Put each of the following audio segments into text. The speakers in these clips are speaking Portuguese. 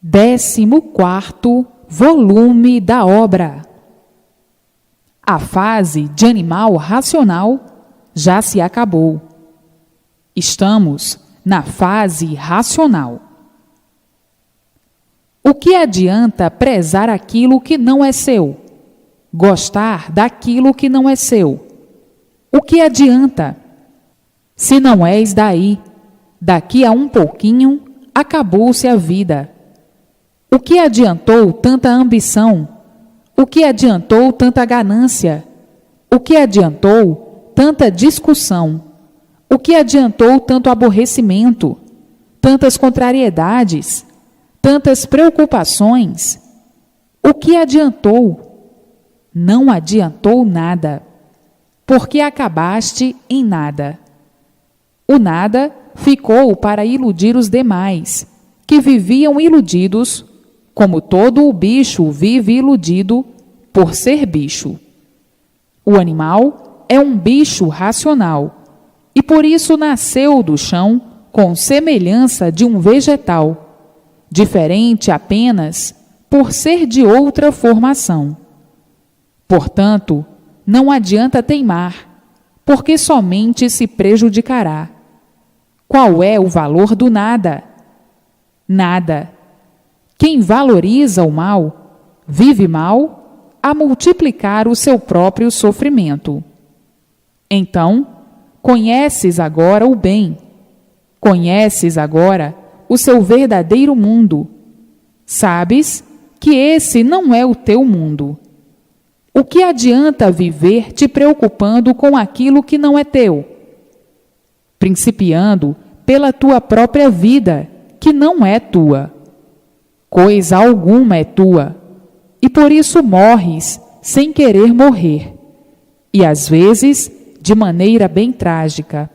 14º volume da obra. A fase de animal racional já se acabou. Estamos na fase racional. O que adianta prezar aquilo que não é seu? Gostar daquilo que não é seu? O que adianta? Se não és daí, daqui a um pouquinho, acabou-se a vida. O que adiantou tanta ambição? O que adiantou tanta ganância? O que adiantou tanta discussão? O que adiantou tanto aborrecimento? Tantas contrariedades? Tantas preocupações? O que adiantou? Não adiantou nada, porque acabaste em nada. O nada ficou para iludir os demais, que viviam iludidos, como todo o bicho vive iludido por ser bicho. O animal é um bicho racional e por isso nasceu do chão com semelhança de um vegetal, diferente apenas por ser de outra formação. Portanto, não adianta teimar, porque somente se prejudicará. Qual é o valor do nada? Nada. Quem valoriza o mal, vive mal a multiplicar o seu próprio sofrimento. Então, conheces agora o bem, conheces agora o seu verdadeiro mundo. Sabes que esse não é o teu mundo. O que adianta viver te preocupando com aquilo que não é teu? Principiando pela tua própria vida, que não é tua. Coisa alguma é tua, e por isso morres sem querer morrer, e às vezes de maneira bem trágica.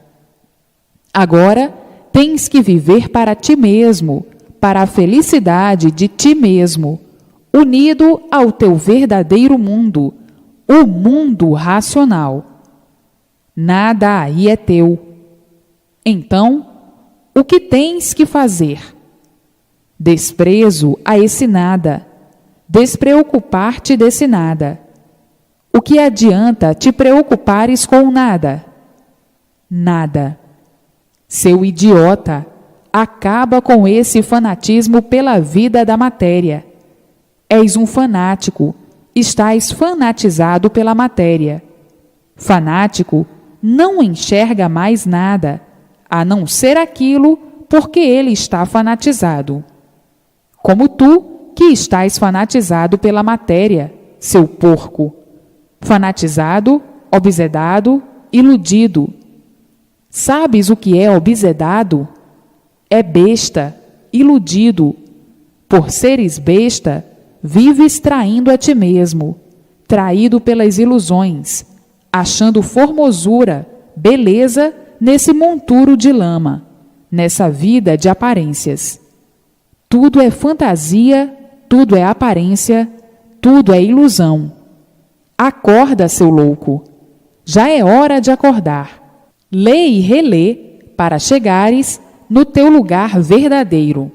Agora tens que viver para ti mesmo, para a felicidade de ti mesmo, unido ao teu verdadeiro mundo, o mundo racional. Nada aí é teu. Então, o que tens que fazer? Desprezo a esse nada, despreocupar-te desse nada. O que adianta te preocupares com nada? Nada. Seu idiota, acaba com esse fanatismo pela vida da matéria. És um fanático, estás fanatizado pela matéria. Fanático não enxerga mais nada, a não ser aquilo porque ele está fanatizado. Como tu, que estás fanatizado pela matéria, seu porco. Fanatizado, obsedado, iludido. Sabes o que é obsedado? É besta, iludido. Por seres besta, vives traindo a ti mesmo, traído pelas ilusões, achando formosura, beleza nesse monturo de lama, nessa vida de aparências. Tudo é fantasia, tudo é aparência, tudo é ilusão. Acorda, seu louco. Já é hora de acordar. Lê e relê para chegares no teu lugar verdadeiro.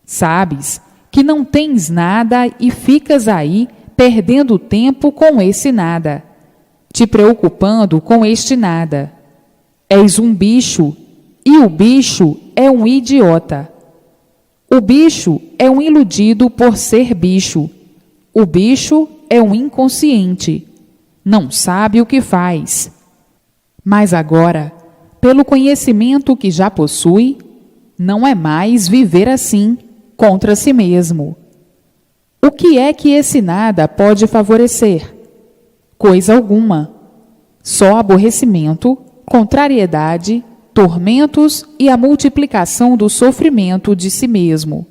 Sabes que não tens nada e ficas aí perdendo tempo com esse nada, te preocupando com este nada. És um bicho e o bicho é um idiota. O bicho é um iludido por ser bicho. O bicho é um inconsciente. Não sabe o que faz. Mas agora, pelo conhecimento que já possui, não é mais viver assim, contra si mesmo. O que é que esse nada pode favorecer? Coisa alguma. Só aborrecimento, contrariedade, tormentos e a multiplicação do sofrimento de si mesmo,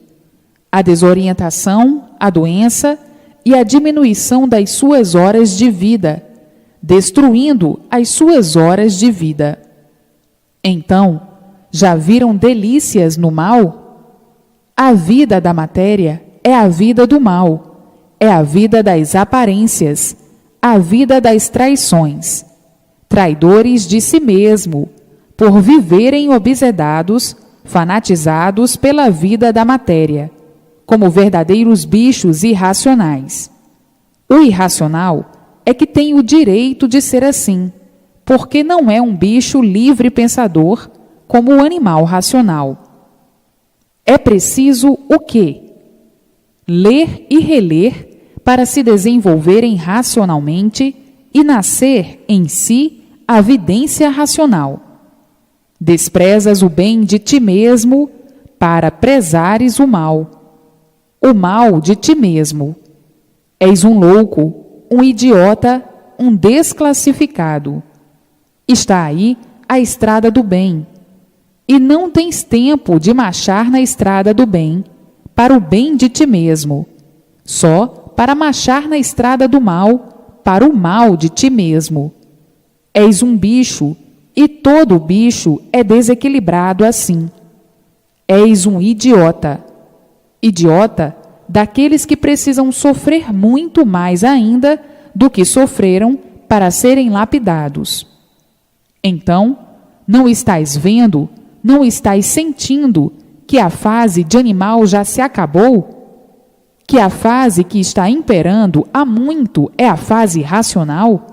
a desorientação, a doença e a diminuição das suas horas de vida, destruindo as suas horas de vida. Então, já viram delícias no mal? A vida da matéria é a vida do mal, é a vida das aparências, a vida das traições, traidores de si mesmo, por viverem obsedados, fanatizados pela vida da matéria, como verdadeiros bichos irracionais. O irracional é que tem o direito de ser assim, porque não é um bicho livre pensador como o animal racional. É preciso o quê? Ler e reler para se desenvolverem racionalmente e nascer em si a vidência racional. Desprezas o bem de ti mesmo para prezares o mal de ti mesmo. És um louco, um idiota, um desclassificado. Está aí a estrada do bem, e não tens tempo de marchar na estrada do bem, para o bem de ti mesmo, só para marchar na estrada do mal, para o mal de ti mesmo. És um bicho, e todo bicho é desequilibrado assim. És um idiota. Idiota daqueles que precisam sofrer muito mais ainda do que sofreram para serem lapidados. Então, não estás vendo, não estás sentindo que a fase de animal já se acabou? Que a fase que está imperando há muito é a fase racional?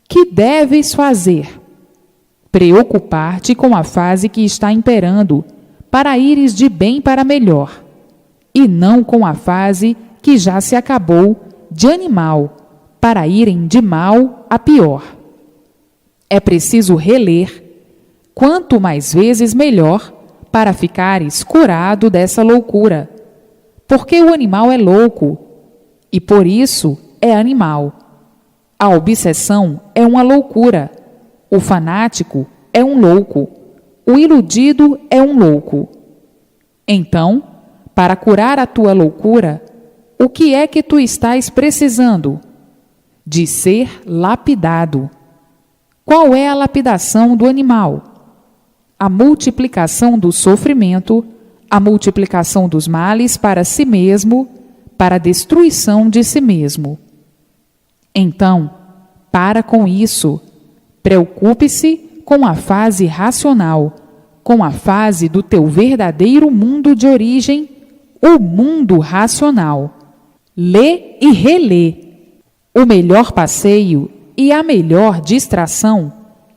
Que deves fazer? Preocupar-te com a fase que está imperando, para ires de bem para melhor, e não com a fase que já se acabou de animal, para irem de mal a pior. É preciso reler, quanto mais vezes melhor, para ficares curado dessa loucura, porque o animal é louco, e por isso é animal. A obsessão é uma loucura, o fanático é um louco, o iludido é um louco. Então, para curar a tua loucura, o que é que tu estás precisando? De ser lapidado. Qual é a lapidação do animal? A multiplicação do sofrimento, a multiplicação dos males para si mesmo, para a destruição de si mesmo. Então, para com isso. Preocupe-se com a fase racional, com a fase do teu verdadeiro mundo de origem, o mundo racional. Lê e relê. O melhor passeio e a melhor distração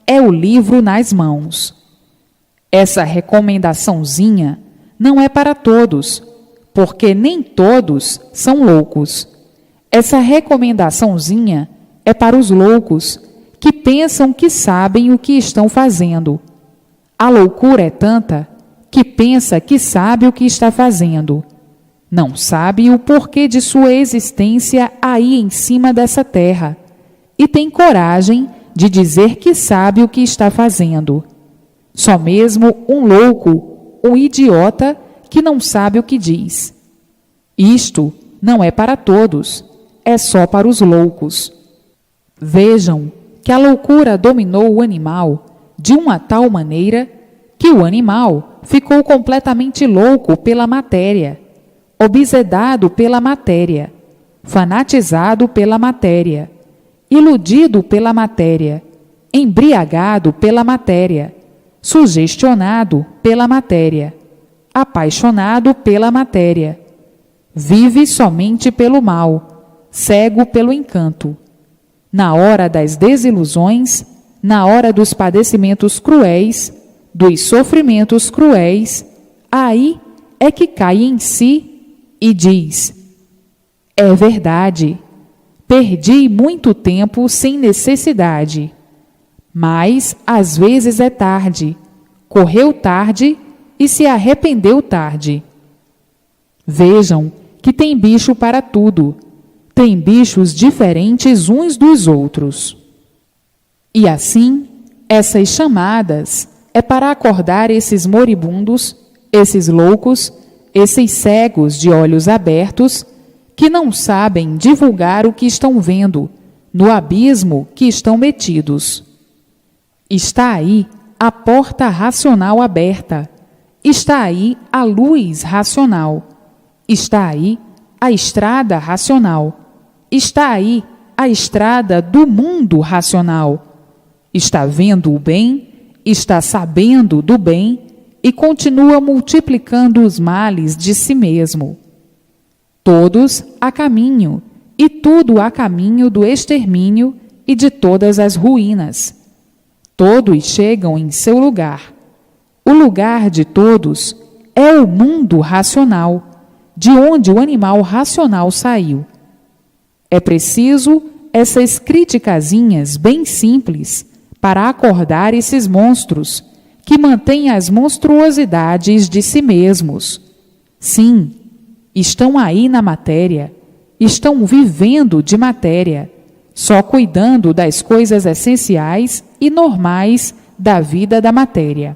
é o livro nas mãos. Essa recomendaçãozinha não é para todos, porque nem todos são loucos. Essa recomendaçãozinha é para os loucos, que pensam que sabem o que estão fazendo. A loucura é tanta que pensa que sabe o que está fazendo. Não sabe o porquê de sua existência aí em cima dessa terra e tem coragem de dizer que sabe o que está fazendo. Só mesmo um louco, um idiota que não sabe o que diz. Isto não é para todos, é só para os loucos. Vejam que a loucura dominou o animal de uma tal maneira que o animal ficou completamente louco pela matéria, obsedado pela matéria, fanatizado pela matéria, iludido pela matéria, embriagado pela matéria, sugestionado pela matéria, apaixonado pela matéria. Vive somente pelo mal, cego pelo encanto. Na hora das desilusões, na hora dos padecimentos cruéis, dos sofrimentos cruéis, aí é que cai em si e diz: é verdade, perdi muito tempo sem necessidade, mas às vezes é tarde, correu tarde e se arrependeu tarde. Vejam que tem bicho para tudo, tem bichos diferentes uns dos outros. E assim, essas chamadas é para acordar esses moribundos, esses loucos, esses cegos de olhos abertos, que não sabem divulgar o que estão vendo, no abismo que estão metidos. Está aí a porta racional aberta, está aí a luz racional, está aí a estrada racional, está aí a estrada do mundo racional. Está vendo o bem, está sabendo do bem e continua multiplicando os males de si mesmo. Todos a caminho, e tudo a caminho do extermínio e de todas as ruínas. Todos chegam em seu lugar. O lugar de todos é o mundo racional, de onde o animal racional saiu. É preciso essas criticazinhas bem simples para acordar esses monstros, que mantêm as monstruosidades de si mesmos. Sim, estão aí na matéria, estão vivendo de matéria, só cuidando das coisas essenciais e normais da vida da matéria.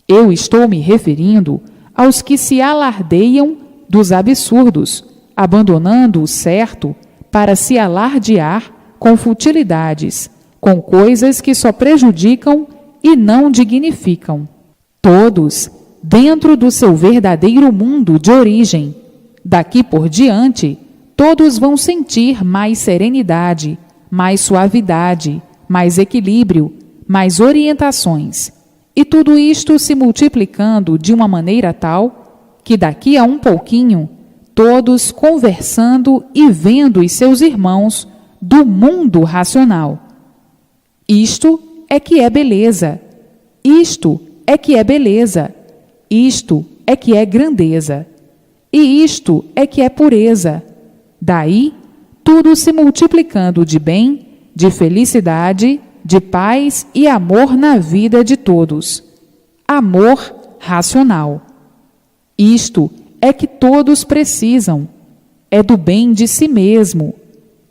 Eu estou me referindo aos que se alardeiam dos absurdos, abandonando o certo para se alardear com futilidades, com coisas que só prejudicam e não dignificam. Todos dentro do seu verdadeiro mundo de origem. Daqui por diante, todos vão sentir mais serenidade, mais suavidade, mais equilíbrio, mais orientações. E tudo isto se multiplicando de uma maneira tal que daqui a um pouquinho, todos conversando e vendo os seus irmãos do mundo racional. Isto é que é beleza. Isto é que é beleza. Isto é que é grandeza. E isto é que é pureza. Daí, tudo se multiplicando de bem, de felicidade, de paz e amor na vida de todos. Amor racional. Isto é que todos precisam. É do bem de si mesmo,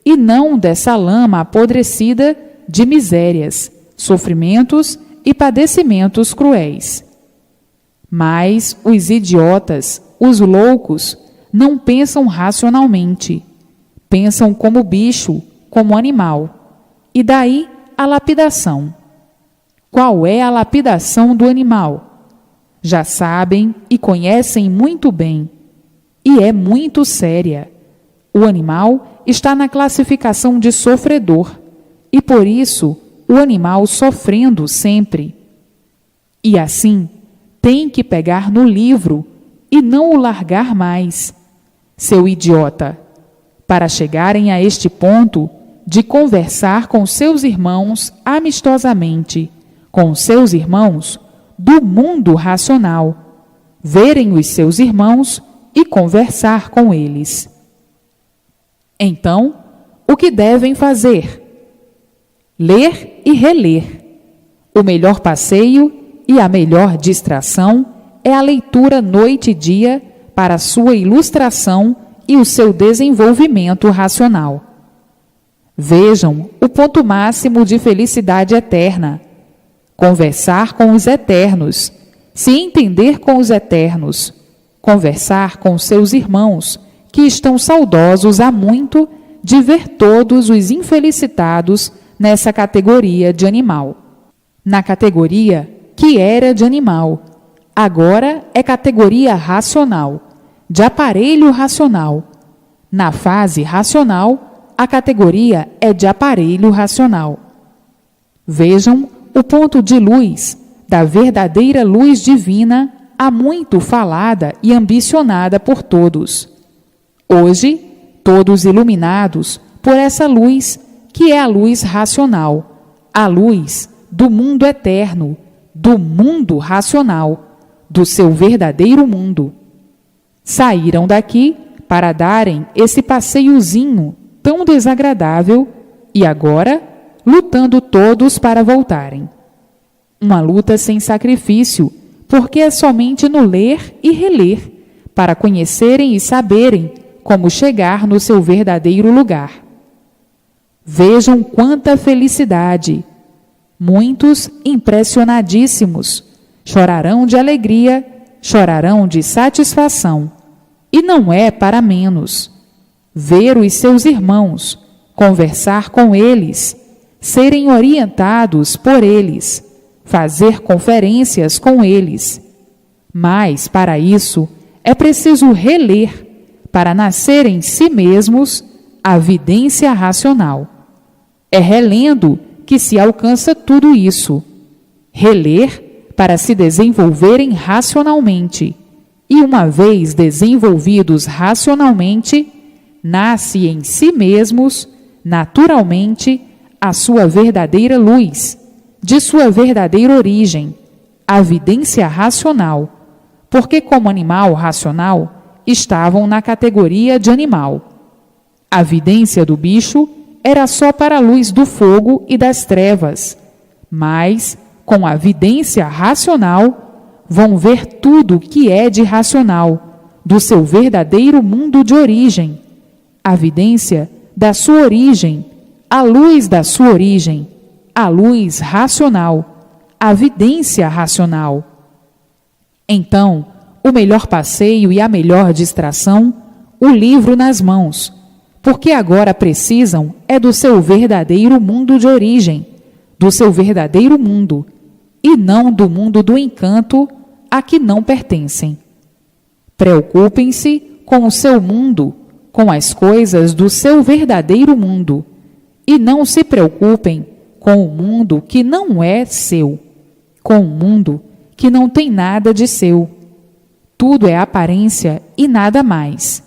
e não dessa lama apodrecida de misérias, sofrimentos e padecimentos cruéis. Mas os idiotas, os loucos, não pensam racionalmente. Pensam como bicho, como animal. E daí a lapidação. Qual é a lapidação do animal? Já sabem e conhecem muito bem. E é muito séria. O animal está na classificação de sofredor. E por isso, o animal sofrendo sempre. E assim, tem que pegar no livro e não o largar mais. Seu idiota! Para chegarem a este ponto de conversar com seus irmãos amistosamente, com seus irmãos do mundo racional, verem os seus irmãos e conversar com eles. Então, o que devem fazer? Ler e reler. O melhor passeio e a melhor distração é a leitura noite e dia para a sua ilustração e o seu desenvolvimento racional. Vejam o ponto máximo de felicidade eterna. Conversar com os eternos, se entender com os eternos, conversar com seus irmãos, que estão saudosos há muito de ver todos os infelicitados nessa categoria de animal. Na categoria que era de animal, agora é categoria racional, de aparelho racional. Na fase racional, a categoria é de aparelho racional. Vejam o ponto de luz, da verdadeira luz divina, há muito falada e ambicionada por todos. Hoje, todos iluminados por essa luz, que é a luz racional, a luz do mundo eterno, do mundo racional, do seu verdadeiro mundo. Saíram daqui para darem esse passeiozinho tão desagradável e agora lutando todos para voltarem. Uma luta sem sacrifício, porque é somente no ler e reler, para conhecerem e saberem como chegar no seu verdadeiro lugar. Vejam quanta felicidade! Muitos impressionadíssimos chorarão de alegria, chorarão de satisfação. E não é para menos. Ver os seus irmãos, conversar com eles, serem orientados por eles, fazer conferências com eles. Mas, para isso, é preciso reler, para nascer em si mesmos a vidência racional. É relendo que se alcança tudo isso. Reler para se desenvolverem racionalmente. e uma vez desenvolvidos racionalmente, nasce em si mesmos, naturalmente, a sua verdadeira luz, de sua verdadeira origem, a vidência racional, porque como animal racional, estavam na categoria de animal. A vidência do bicho era só para a luz do fogo e das trevas, mas, com a vidência racional, vão ver tudo que é de racional, do seu verdadeiro mundo de origem, a vidência da sua origem, a luz da sua origem, a luz racional, a vidência racional. Então, o melhor passeio e a melhor distração, o livro nas mãos, porque agora precisam é do seu verdadeiro mundo de origem, do seu verdadeiro mundo, e não do mundo do encanto a que não pertencem. Preocupem-se com o seu mundo, com as coisas do seu verdadeiro mundo, e não se preocupem com o mundo que não é seu, com o mundo que não tem nada de seu. Tudo é aparência e nada mais.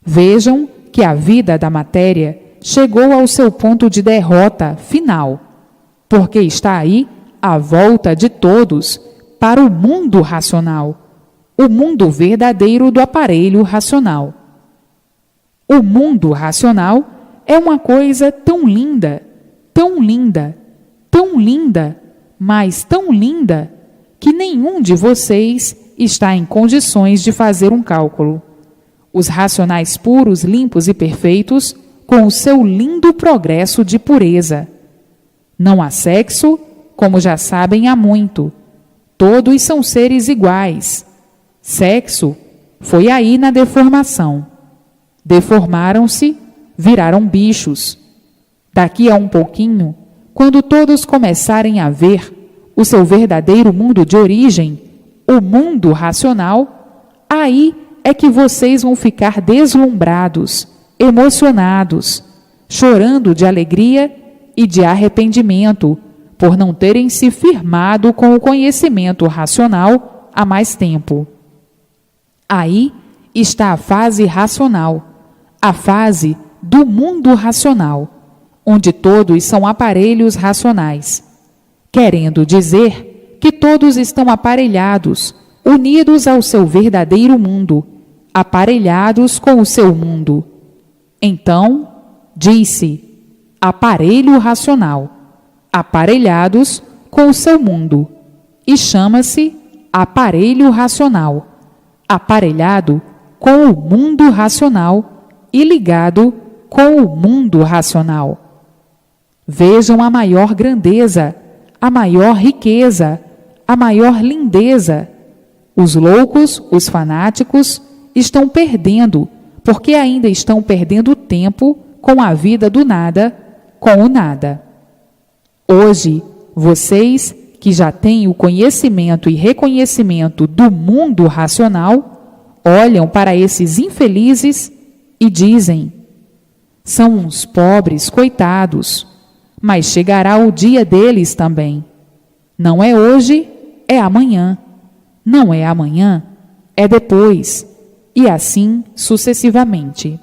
Vejam que a vida da matéria chegou ao seu ponto de derrota final, porque está aí à volta de todos para o mundo racional, o mundo verdadeiro do aparelho racional. O mundo racional é uma coisa tão linda, tão linda, tão linda, mas tão linda, que nenhum de vocês está em condições de fazer um cálculo. Os racionais puros, limpos e perfeitos, com o seu lindo progresso de pureza. Não há sexo, como já sabem há muito. Todos são seres iguais. Sexo foi aí na deformação. Deformaram-se, viraram bichos. Daqui a um pouquinho, quando todos começarem a ver o seu verdadeiro mundo de origem, o mundo racional, aí é que vocês vão ficar deslumbrados, emocionados, chorando de alegria e de arrependimento por não terem se firmado com o conhecimento racional há mais tempo. Aí está a fase racional, a fase do mundo racional, onde todos são aparelhos racionais, querendo dizer que todos estão aparelhados, unidos ao seu verdadeiro mundo, aparelhados com o seu mundo. Então, diz-se, aparelho racional, aparelhados com o seu mundo, e chama-se aparelho racional, aparelhado com o mundo racional e ligado com o mundo racional. Vejam a maior grandeza, a maior riqueza, a maior lindeza. Os loucos, os fanáticos, estão perdendo, porque ainda estão perdendo tempo com a vida do nada, com o nada. Hoje, vocês que já têm o conhecimento e reconhecimento do mundo racional, olham para esses infelizes e dizem: são uns pobres coitados, mas chegará o dia deles também. Não é hoje, é amanhã. Não é amanhã, é depois. E assim sucessivamente.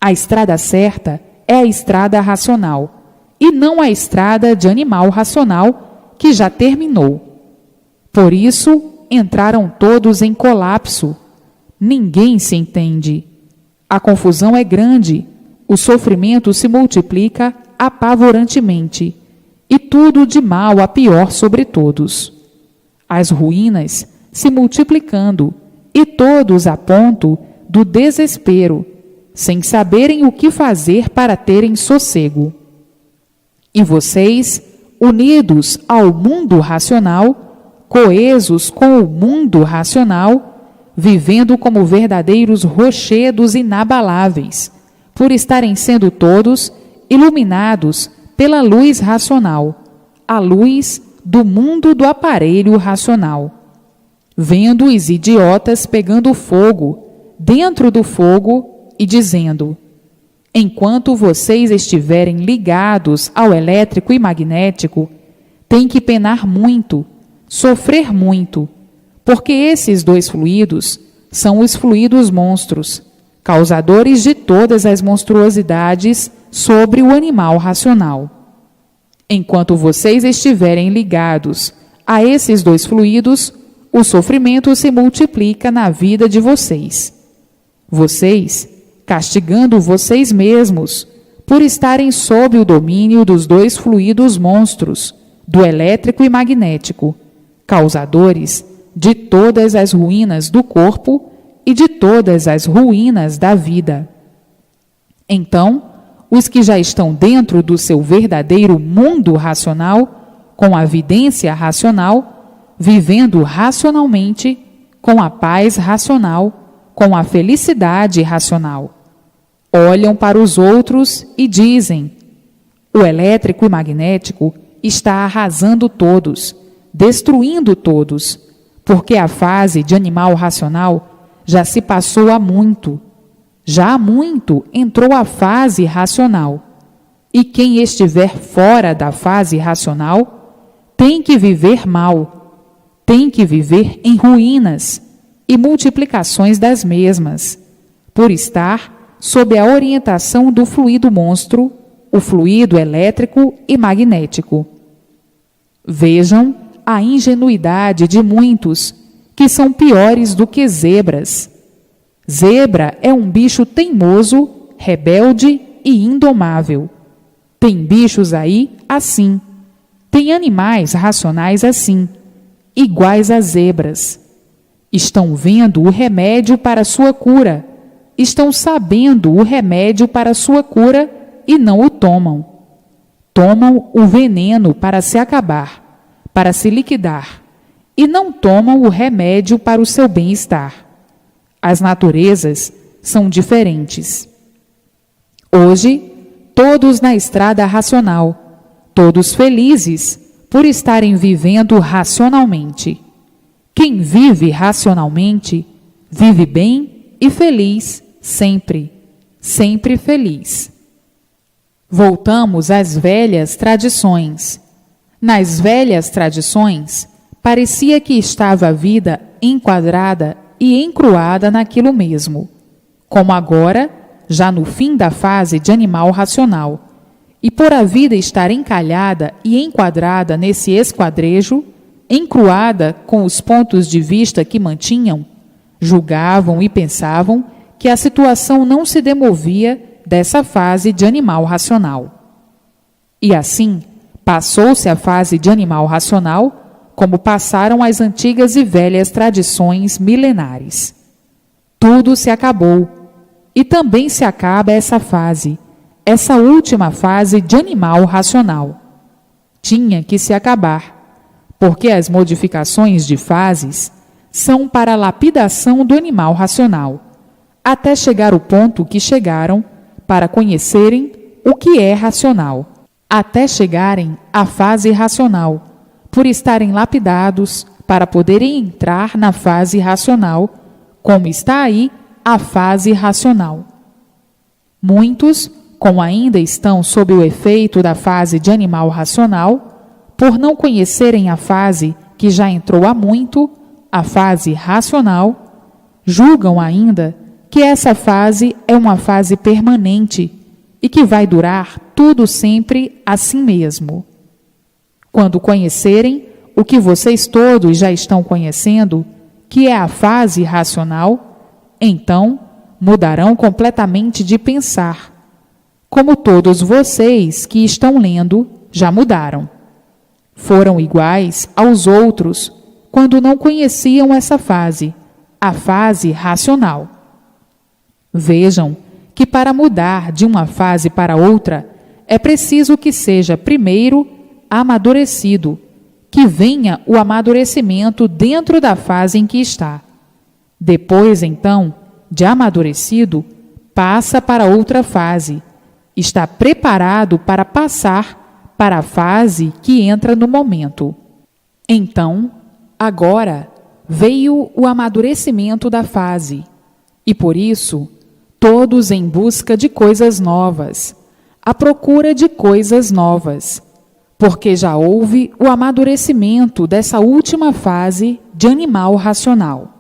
A estrada certa é a estrada racional, e não a estrada de animal racional que já terminou. Por isso, entraram todos em colapso. Ninguém se entende. A confusão é grande, o sofrimento se multiplica apavorantemente, e tudo de mal a pior sobre todos. As ruínas se multiplicando, e todos a ponto do desespero, sem saberem o que fazer para terem sossego. E vocês, unidos ao mundo racional, coesos com o mundo racional, vivendo como verdadeiros rochedos inabaláveis, por estarem sendo todos iluminados pela luz racional, a luz do mundo do aparelho racional. Vendo os idiotas pegando fogo, dentro do fogo, e dizendo: enquanto vocês estiverem ligados ao elétrico e magnético, têm que penar muito, sofrer muito, porque esses dois fluidos são os fluidos monstros, causadores de todas as monstruosidades sobre o animal racional. Enquanto vocês estiverem ligados a esses dois fluidos, o sofrimento se multiplica na vida de vocês. Vocês, castigando vocês mesmos por estarem sob o domínio dos dois fluidos monstros, do elétrico e magnético, causadores de todas as ruínas do corpo e de todas as ruínas da vida. Então, os que já estão dentro do seu verdadeiro mundo racional, com a vidência racional, vivendo racionalmente, com a paz racional, com a felicidade racional, olham para os outros e dizem: o elétrico e magnético está arrasando todos, destruindo todos, porque a fase de animal racional já se passou há muito. Já há muito entrou a fase racional. E quem estiver fora da fase racional tem que viver mal, tem que viver em ruínas e multiplicações das mesmas, por estar sob a orientação do fluido monstro, o fluido elétrico e magnético. Vejam a ingenuidade de muitos, que são piores do que zebras. Zebra é um bicho teimoso, rebelde e indomável. Tem bichos aí assim. Tem animais racionais assim, iguais a zebras. Estão vendo o remédio para sua cura. Estão sabendo o remédio para sua cura e não o tomam. Tomam o veneno para se acabar, para se liquidar, e não tomam o remédio para o seu bem-estar. As naturezas são diferentes. Hoje, todos na estrada racional, todos felizes por estarem vivendo racionalmente. Quem vive racionalmente, vive bem e feliz sempre, sempre feliz. Voltamos às velhas tradições. Nas velhas tradições, parecia que estava a vida enquadrada e encruada naquilo mesmo, como agora, já no fim da fase de animal racional, e por a vida estar encalhada e enquadrada nesse esquadrejo, encruada com os pontos de vista que mantinham, julgavam e pensavam que a situação não se demovia dessa fase de animal racional. E assim, passou-se a fase de animal racional, como passaram as antigas e velhas tradições milenares. Tudo se acabou, e também se acaba essa fase, essa última fase de animal racional. Tinha que se acabar, porque as modificações de fases são para a lapidação do animal racional, até chegar o ponto que chegaram para conhecerem o que é racional, até chegarem à fase racional, por estarem lapidados para poderem entrar na fase racional, como está aí a fase racional. Muitos, como ainda estão sob o efeito da fase de animal racional, por não conhecerem a fase que já entrou há muito, a fase racional, julgam ainda que essa fase é uma fase permanente e que vai durar tudo sempre assim mesmo. Quando conhecerem o que vocês todos já estão conhecendo, que é a fase racional, então mudarão completamente de pensar, como todos vocês que estão lendo já mudaram. Foram iguais aos outros quando não conheciam essa fase, a fase racional. Vejam que para mudar de uma fase para outra, é preciso que seja primeiro amadurecido, que venha o amadurecimento dentro da fase em que está. Depois, então, de amadurecido, passa para outra fase. Está preparado para passar para a fase que entra no momento. Então, agora, veio o amadurecimento da fase, e por isso, todos em busca de coisas novas, à procura de coisas novas, porque já houve o amadurecimento dessa última fase de animal racional.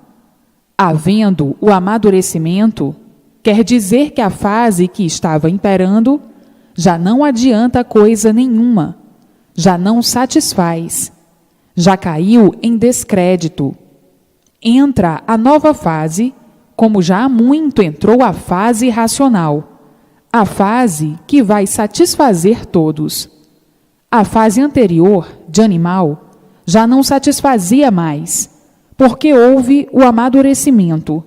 Havendo o amadurecimento, quer dizer que a fase que estava imperando já não adianta coisa nenhuma, já não satisfaz, já caiu em descrédito. Entra a nova fase, como já há muito entrou a fase racional, a fase que vai satisfazer todos. A fase anterior, de animal, já não satisfazia mais, porque houve o amadurecimento.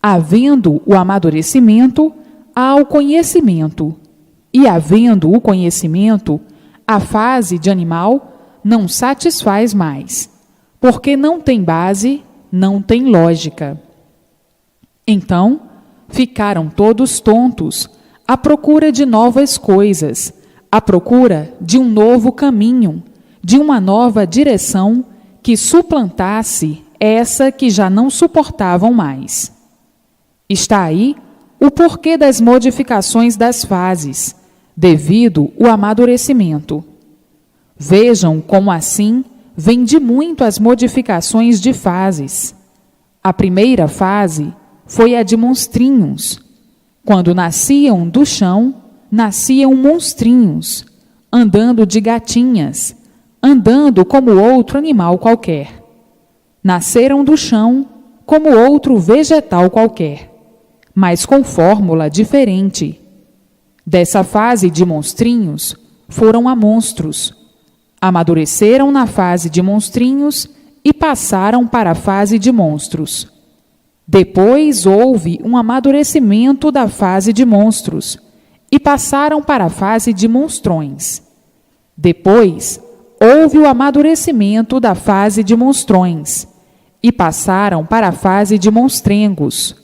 Havendo o amadurecimento, há o conhecimento. E havendo o conhecimento, a fase de animal não satisfaz mais, porque não tem base, não tem lógica. Então, ficaram todos tontos, à procura de novas coisas, à procura de um novo caminho, de uma nova direção que suplantasse essa que já não suportavam mais. Está aí o porquê das modificações das fases, devido ao amadurecimento. Vejam como assim vem de muito as modificações de fases. A primeira fase foi a de monstrinhos. Quando nasciam do chão, nasciam monstrinhos, andando de gatinhas, andando como outro animal qualquer. Nasceram do chão como outro vegetal qualquer, mas com fórmula diferente. Dessa fase de monstrinhos, foram a monstros. Amadureceram na fase de monstrinhos e passaram para a fase de monstros. Depois houve um amadurecimento da fase de monstros e passaram para a fase de monstrões. Depois houve o amadurecimento da fase de monstrões e passaram para a fase de monstrengos.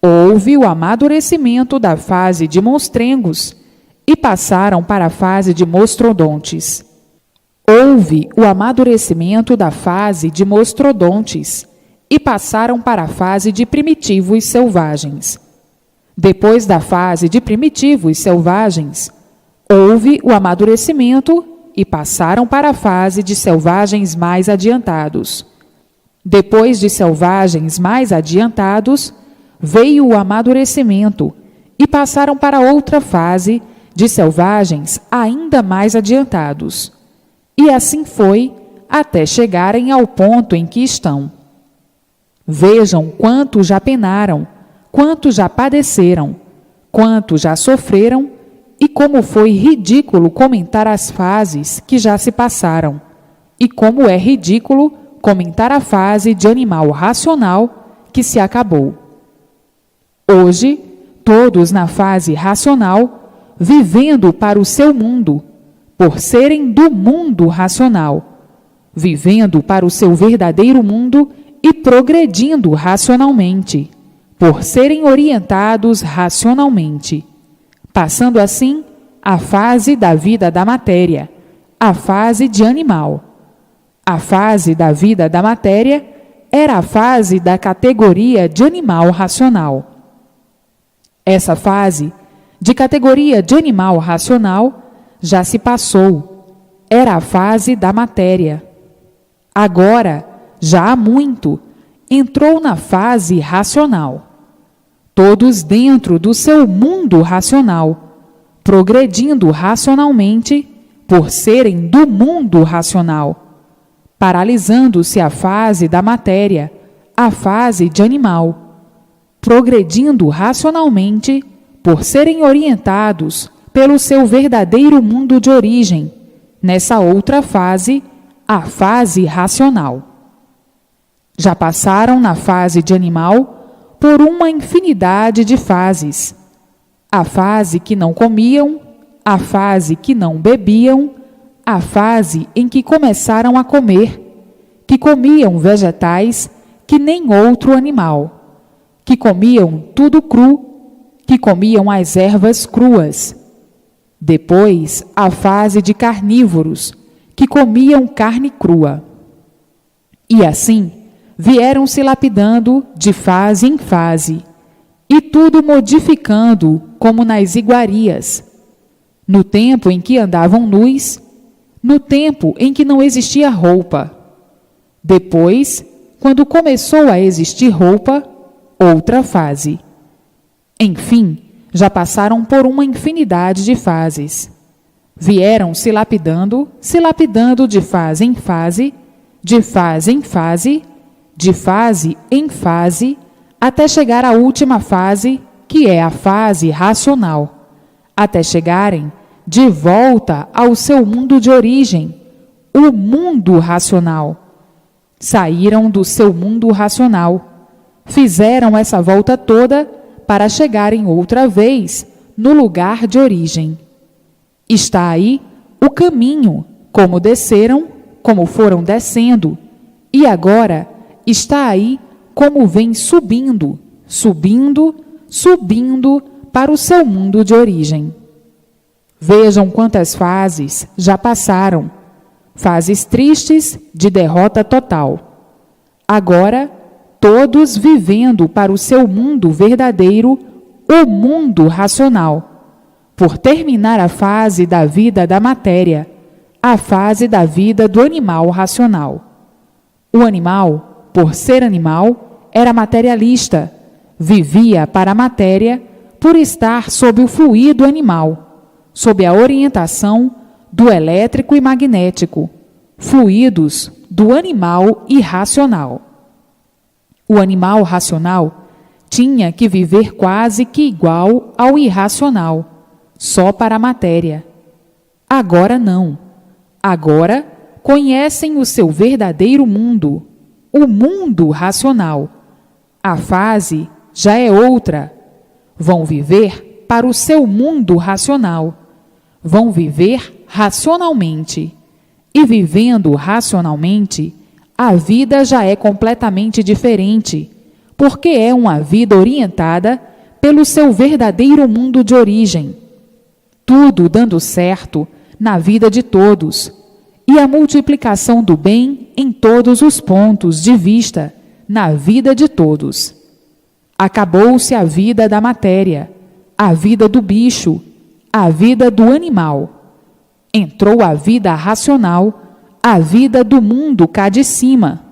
Houve o amadurecimento da fase de monstrengos e passaram para a fase de mostrodontes. Houve o amadurecimento da fase de mostrodontes e passaram para a fase de primitivos selvagens. Depois da fase de primitivos selvagens, houve o amadurecimento e passaram para a fase de selvagens mais adiantados. Depois de selvagens mais adiantados, veio o amadurecimento e passaram para outra fase de selvagens ainda mais adiantados. E assim foi até chegarem ao ponto em que estão. Vejam quanto já penaram, quanto já padeceram, quanto já sofreram e como foi ridículo comentar as fases que já se passaram, e como é ridículo comentar a fase de animal racional que se acabou. Hoje, todos na fase racional, vivendo para o seu mundo, por serem do mundo racional, vivendo para o seu verdadeiro mundo e progredindo racionalmente, por serem orientados racionalmente, passando assim a fase da vida da matéria, a fase de animal. A fase da vida da matéria era a fase da categoria de animal racional. Essa fase, de categoria de animal racional, já se passou. Era a fase da matéria. Agora, já há muito, entrou na fase racional. Todos dentro do seu mundo racional, progredindo racionalmente por serem do mundo racional, paralisando-se a fase da matéria, a fase de animal, progredindo racionalmente por serem orientados pelo seu verdadeiro mundo de origem, nessa outra fase, a fase racional. Já passaram na fase de animal por uma infinidade de fases. A fase que não comiam, a fase que não bebiam, a fase em que começaram a comer, que comiam vegetais que nem outro animal, que comiam tudo cru, que comiam as ervas cruas. Depois, a fase de carnívoros, que comiam carne crua. E assim, vieram se lapidando de fase em fase, e tudo modificando como nas iguarias. No tempo em que andavam nus, no tempo em que não existia roupa. Depois quando começou a existir roupa, outra fase. Enfim, já passaram por uma infinidade de fases. Vieram se lapidando de fase em fase, de fase em fase, de fase em fase, até chegar à última fase, que é a fase racional, até chegarem de volta ao seu mundo de origem, o mundo racional. Saíram do seu mundo racional, fizeram essa volta toda para chegarem outra vez no lugar de origem. Está aí o caminho, como desceram, como foram descendo, e agora está aí como vem subindo, subindo, subindo para o seu mundo de origem. Vejam quantas fases já passaram, fases tristes de derrota total. Agora, todos vivendo para o seu mundo verdadeiro, o mundo racional, por terminar a fase da vida da matéria, a fase da vida do animal racional. O animal, por ser animal, era materialista, vivia para a matéria por estar sob o fluido animal, sob a orientação do elétrico e magnético, fluidos do animal irracional. O animal racional tinha que viver quase que igual ao irracional, só para a matéria. Agora não. Agora conhecem o seu verdadeiro mundo, o mundo racional. A fase já é outra. Vão viver para o seu mundo racional. Vão viver racionalmente. E vivendo racionalmente, a vida já é completamente diferente, porque é uma vida orientada pelo seu verdadeiro mundo de origem. Tudo dando certo na vida de todos, e a multiplicação do bem em todos os pontos de vista na vida de todos. Acabou-se a vida da matéria, a vida do bicho, a vida do animal. Entrou a vida racional, a vida do mundo cá de cima,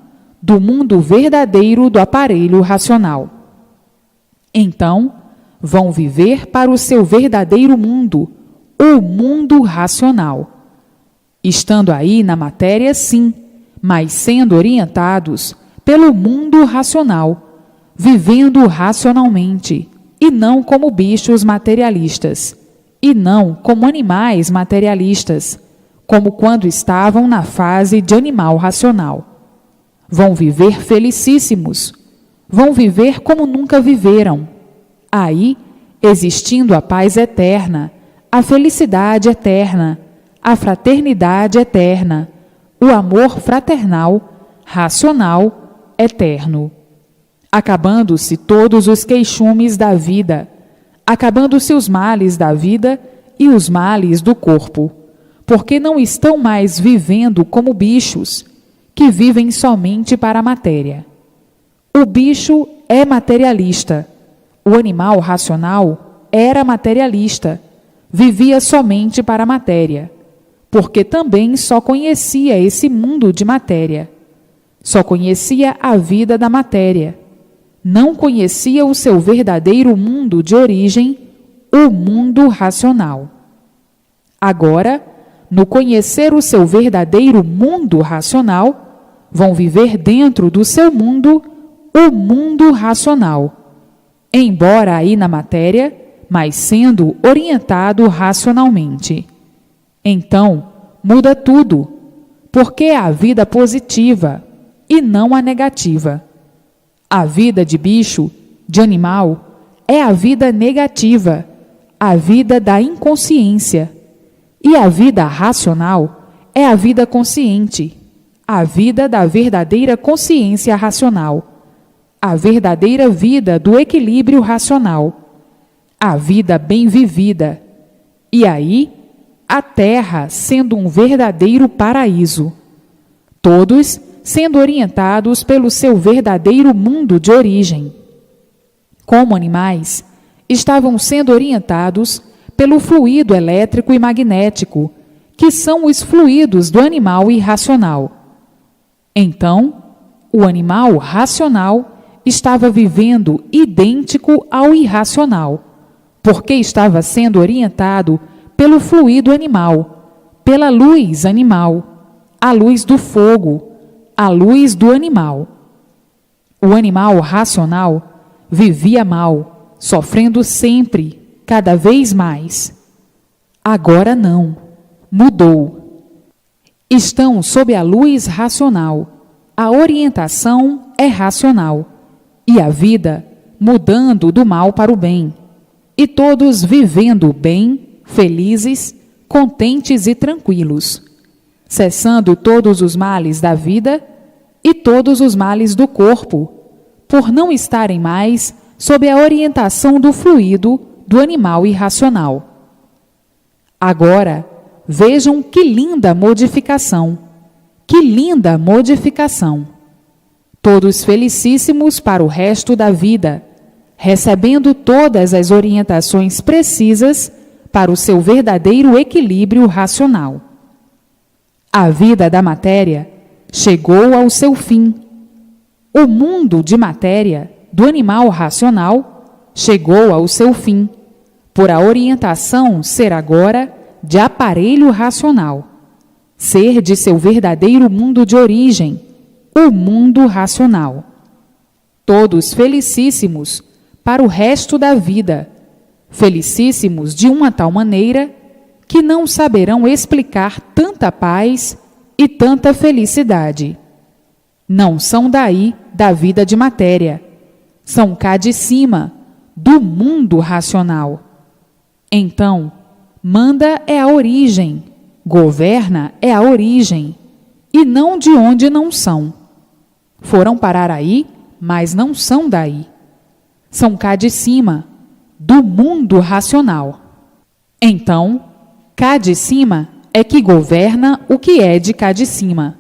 do mundo verdadeiro do aparelho racional. Então, vão viver para o seu verdadeiro mundo, o mundo racional. Estando aí na matéria, sim, mas sendo orientados pelo mundo racional, vivendo racionalmente, e não como bichos materialistas, e não como animais materialistas, como quando estavam na fase de animal racional. Vão viver felicíssimos, vão viver como nunca viveram. Aí, existindo a paz eterna, a felicidade eterna, a fraternidade eterna, o amor fraternal, racional, eterno. Acabando-se todos os queixumes da vida, acabando-se os males da vida e os males do corpo, porque não estão mais vivendo como bichos, que vivem somente para a matéria. O bicho é materialista, o animal racional era materialista, vivia somente para a matéria, porque também só conhecia esse mundo de matéria, só conhecia a vida da matéria, não conhecia o seu verdadeiro mundo de origem, o mundo racional. Agora, no conhecer o seu verdadeiro mundo racional, vão viver dentro do seu mundo, o mundo racional, embora aí na matéria, mas sendo orientado racionalmente. Então, muda tudo, porque é a vida positiva e não a negativa. A vida de bicho, de animal, é a vida negativa, a vida da inconsciência. E a vida racional é a vida consciente, a vida da verdadeira consciência racional, a verdadeira vida do equilíbrio racional, a vida bem vivida. E aí, a Terra sendo um verdadeiro paraíso. Todos sendo orientados pelo seu verdadeiro mundo de origem. Como animais, estavam sendo orientados pelo fluido elétrico e magnético, que são os fluidos do animal irracional. Então, o animal racional estava vivendo idêntico ao irracional, porque estava sendo orientado pelo fluido animal, pela luz animal, a luz do fogo, a luz do animal. O animal racional vivia mal, sofrendo sempre, cada vez mais. Agora não, mudou. Estão sob a luz racional, a orientação é racional, e a vida mudando do mal para o bem, e todos vivendo bem, felizes, contentes e tranquilos, cessando todos os males da vida e todos os males do corpo, por não estarem mais sob a orientação do fluido do animal irracional. Agora, vejam que linda modificação! Que linda modificação! Todos felicíssimos para o resto da vida, recebendo todas as orientações precisas para o seu verdadeiro equilíbrio racional. A vida da matéria chegou ao seu fim. O mundo de matéria do animal racional chegou ao seu fim, por a orientação ser agora de aparelho racional, ser de seu verdadeiro mundo de origem, o mundo racional. Todos felicíssimos para o resto da vida, felicíssimos de uma tal maneira que não saberão explicar tanta paz e tanta felicidade. Não são daí da vida de matéria, são cá de cima, do mundo racional. Então, manda é a origem, governa é a origem, e não de onde não são. Foram parar aí, mas não são daí. São cá de cima, do mundo racional. Então, cá de cima é que governa o que é de cá de cima,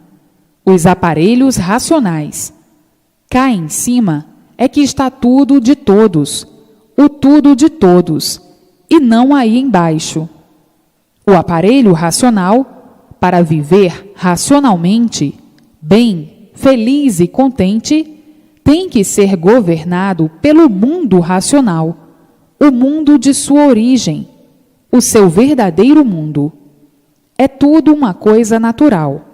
os aparelhos racionais. Cá em cima é que está tudo de todos, o tudo de todos, e não aí embaixo. O aparelho racional, para viver racionalmente, bem, feliz e contente, tem que ser governado pelo mundo racional, o mundo de sua origem, o seu verdadeiro mundo. É tudo uma coisa natural.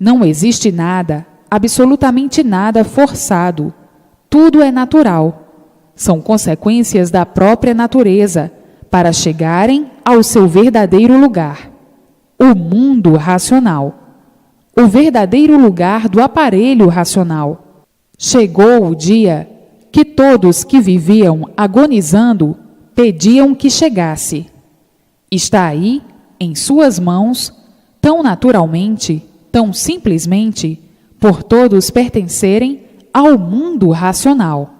Não existe nada, absolutamente nada forçado. Tudo é natural. São consequências da própria natureza para chegarem ao seu verdadeiro lugar, o mundo racional, o verdadeiro lugar do aparelho racional. Chegou o dia que todos que viviam agonizando pediam que chegasse. Está aí, em suas mãos, tão naturalmente, tão simplesmente, por todos pertencerem ao mundo racional.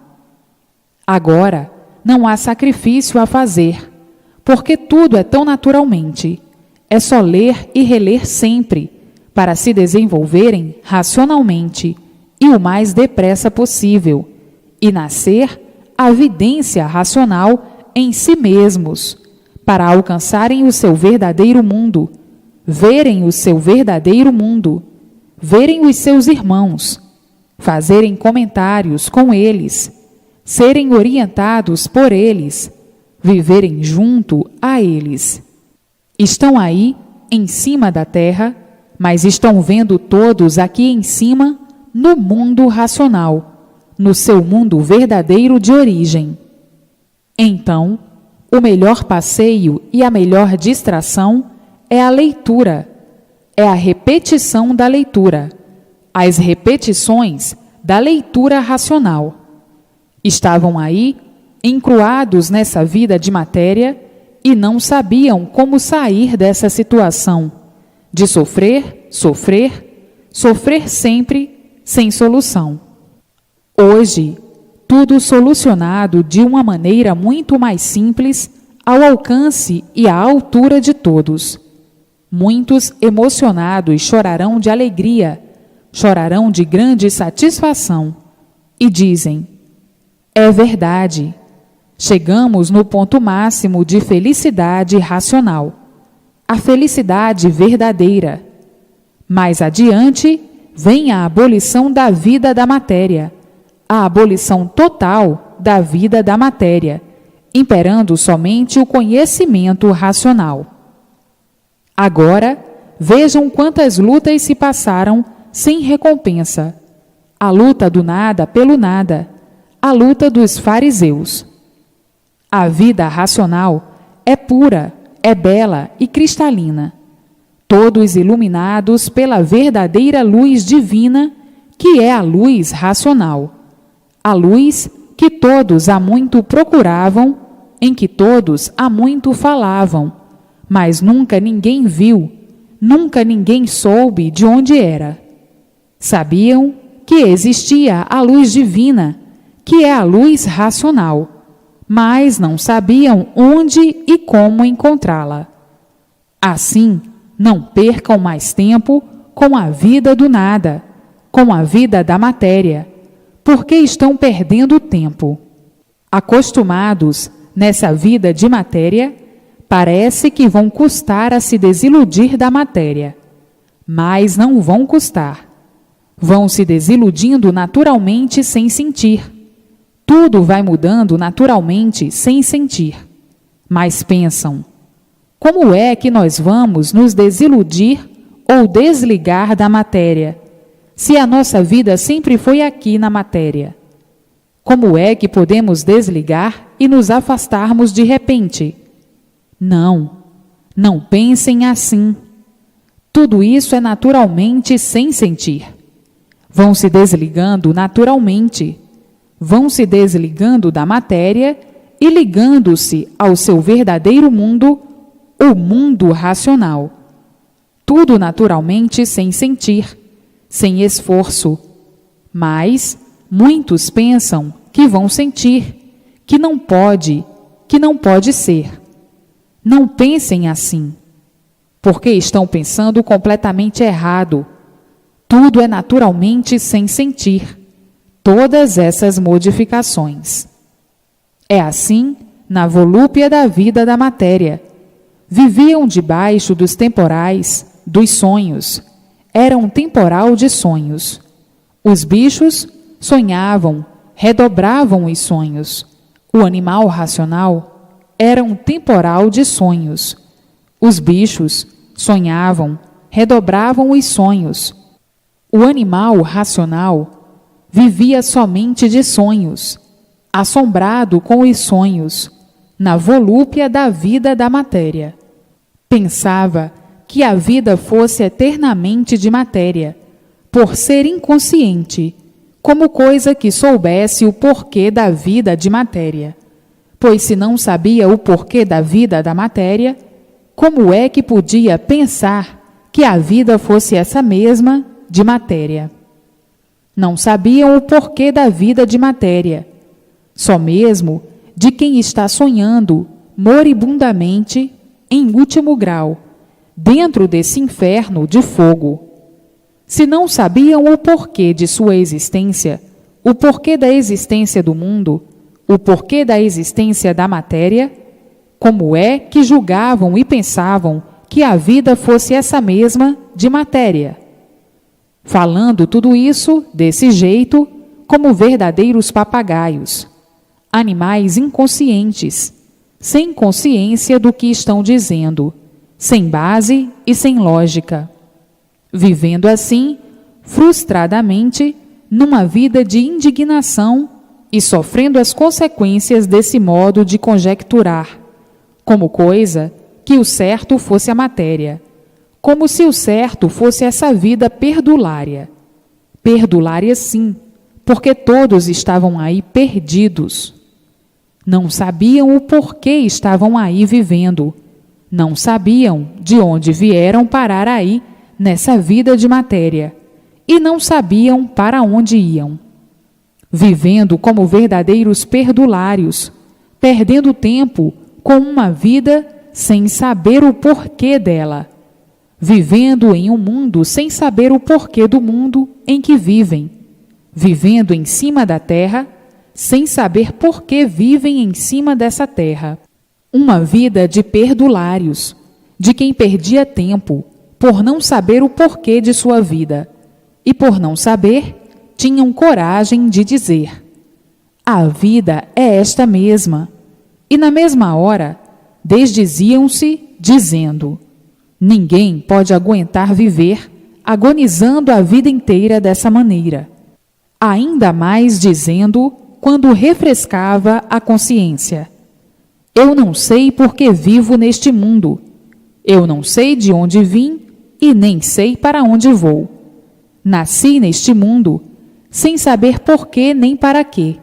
Agora, não há sacrifício a fazer, porque tudo é tão naturalmente. É só ler e reler sempre, para se desenvolverem racionalmente, e o mais depressa possível, e nascer a vidência racional em si mesmos, para alcançarem o seu verdadeiro mundo, verem o seu verdadeiro mundo, verem os seus irmãos, fazerem comentários com eles, serem orientados por eles, viverem junto a eles. Estão aí, em cima da terra, mas estão vendo todos aqui em cima, no mundo racional, no seu mundo verdadeiro de origem. Então, o melhor passeio e a melhor distração é a leitura, é a repetição da leitura, as repetições da leitura racional. Estavam aí, encruados nessa vida de matéria, e não sabiam como sair dessa situação, de sofrer, sofrer, sofrer sempre, sem solução. Hoje, tudo solucionado de uma maneira muito mais simples, ao alcance e à altura de todos. Muitos emocionados chorarão de alegria, chorarão de grande satisfação, e dizem: é verdade, chegamos no ponto máximo de felicidade racional, a felicidade verdadeira. Mais adiante, vem a abolição da vida da matéria, a abolição total da vida da matéria, imperando somente o conhecimento racional. Agora, vejam quantas lutas se passaram sem recompensa. A luta do nada pelo nada, a luta dos fariseus. A vida racional é pura, é bela e cristalina, todos iluminados pela verdadeira luz divina, que é a luz racional, a luz que todos há muito procuravam, em que todos há muito falavam, mas nunca ninguém viu, nunca ninguém soube de onde era. Sabiam que existia a luz divina, que é a luz racional, mas não sabiam onde e como encontrá-la. Assim, não percam mais tempo com a vida do nada, com a vida da matéria, porque estão perdendo tempo. Acostumados nessa vida de matéria, parece que vão custar a se desiludir da matéria, mas não vão custar. Vão se desiludindo naturalmente sem sentir. Tudo vai mudando naturalmente sem sentir. Mas pensam: como é que nós vamos nos desiludir ou desligar da matéria, se a nossa vida sempre foi aqui na matéria? Como é que podemos desligar e nos afastarmos de repente? Não, não pensem assim. Tudo isso é naturalmente sem sentir. Vão se desligando naturalmente. Vão se desligando da matéria e ligando-se ao seu verdadeiro mundo, o mundo racional. Tudo naturalmente sem sentir, sem esforço. Mas muitos pensam que vão sentir, que não pode ser. Não pensem assim, porque estão pensando completamente errado. Tudo é naturalmente sem sentir. Todas essas modificações. É assim na volúpia da vida da matéria. Viviam debaixo dos temporais, dos sonhos. Era um temporal de sonhos. Os bichos sonhavam, redobravam os sonhos. O animal racional era um temporal de sonhos. Os bichos sonhavam, redobravam os sonhos. O animal racional vivia somente de sonhos, assombrado com os sonhos, na volúpia da vida da matéria. Pensava que a vida fosse eternamente de matéria, por ser inconsciente, como coisa que soubesse o porquê da vida de matéria. Pois se não sabia o porquê da vida da matéria, como é que podia pensar que a vida fosse essa mesma de matéria? Não sabiam o porquê da vida de matéria, só mesmo de quem está sonhando moribundamente em último grau, dentro desse inferno de fogo. Se não sabiam o porquê de sua existência, o porquê da existência do mundo, o porquê da existência da matéria, como é que julgavam e pensavam que a vida fosse essa mesma de matéria? Falando tudo isso desse jeito, como verdadeiros papagaios, animais inconscientes, sem consciência do que estão dizendo, sem base e sem lógica. Vivendo assim, frustradamente, numa vida de indignação e sofrendo as consequências desse modo de conjecturar, como coisa que o certo fosse a matéria, como se o certo fosse essa vida perdulária. Perdulária sim, porque todos estavam aí perdidos. Não sabiam o porquê estavam aí vivendo. Não sabiam de onde vieram parar aí nessa vida de matéria. E não sabiam para onde iam. Vivendo como verdadeiros perdulários, perdendo tempo com uma vida sem saber o porquê dela. Vivendo em um mundo sem saber o porquê do mundo em que vivem, vivendo em cima da terra, sem saber por que vivem em cima dessa terra. Uma vida de perdulários, de quem perdia tempo por não saber o porquê de sua vida, e por não saber, tinham coragem de dizer: a vida é esta mesma. E na mesma hora, desdiziam-se, dizendo: ninguém pode aguentar viver agonizando a vida inteira dessa maneira. Ainda mais dizendo, quando refrescava a consciência: eu não sei por que vivo neste mundo. Eu não sei de onde vim e nem sei para onde vou. Nasci neste mundo, sem saber por que nem para quê.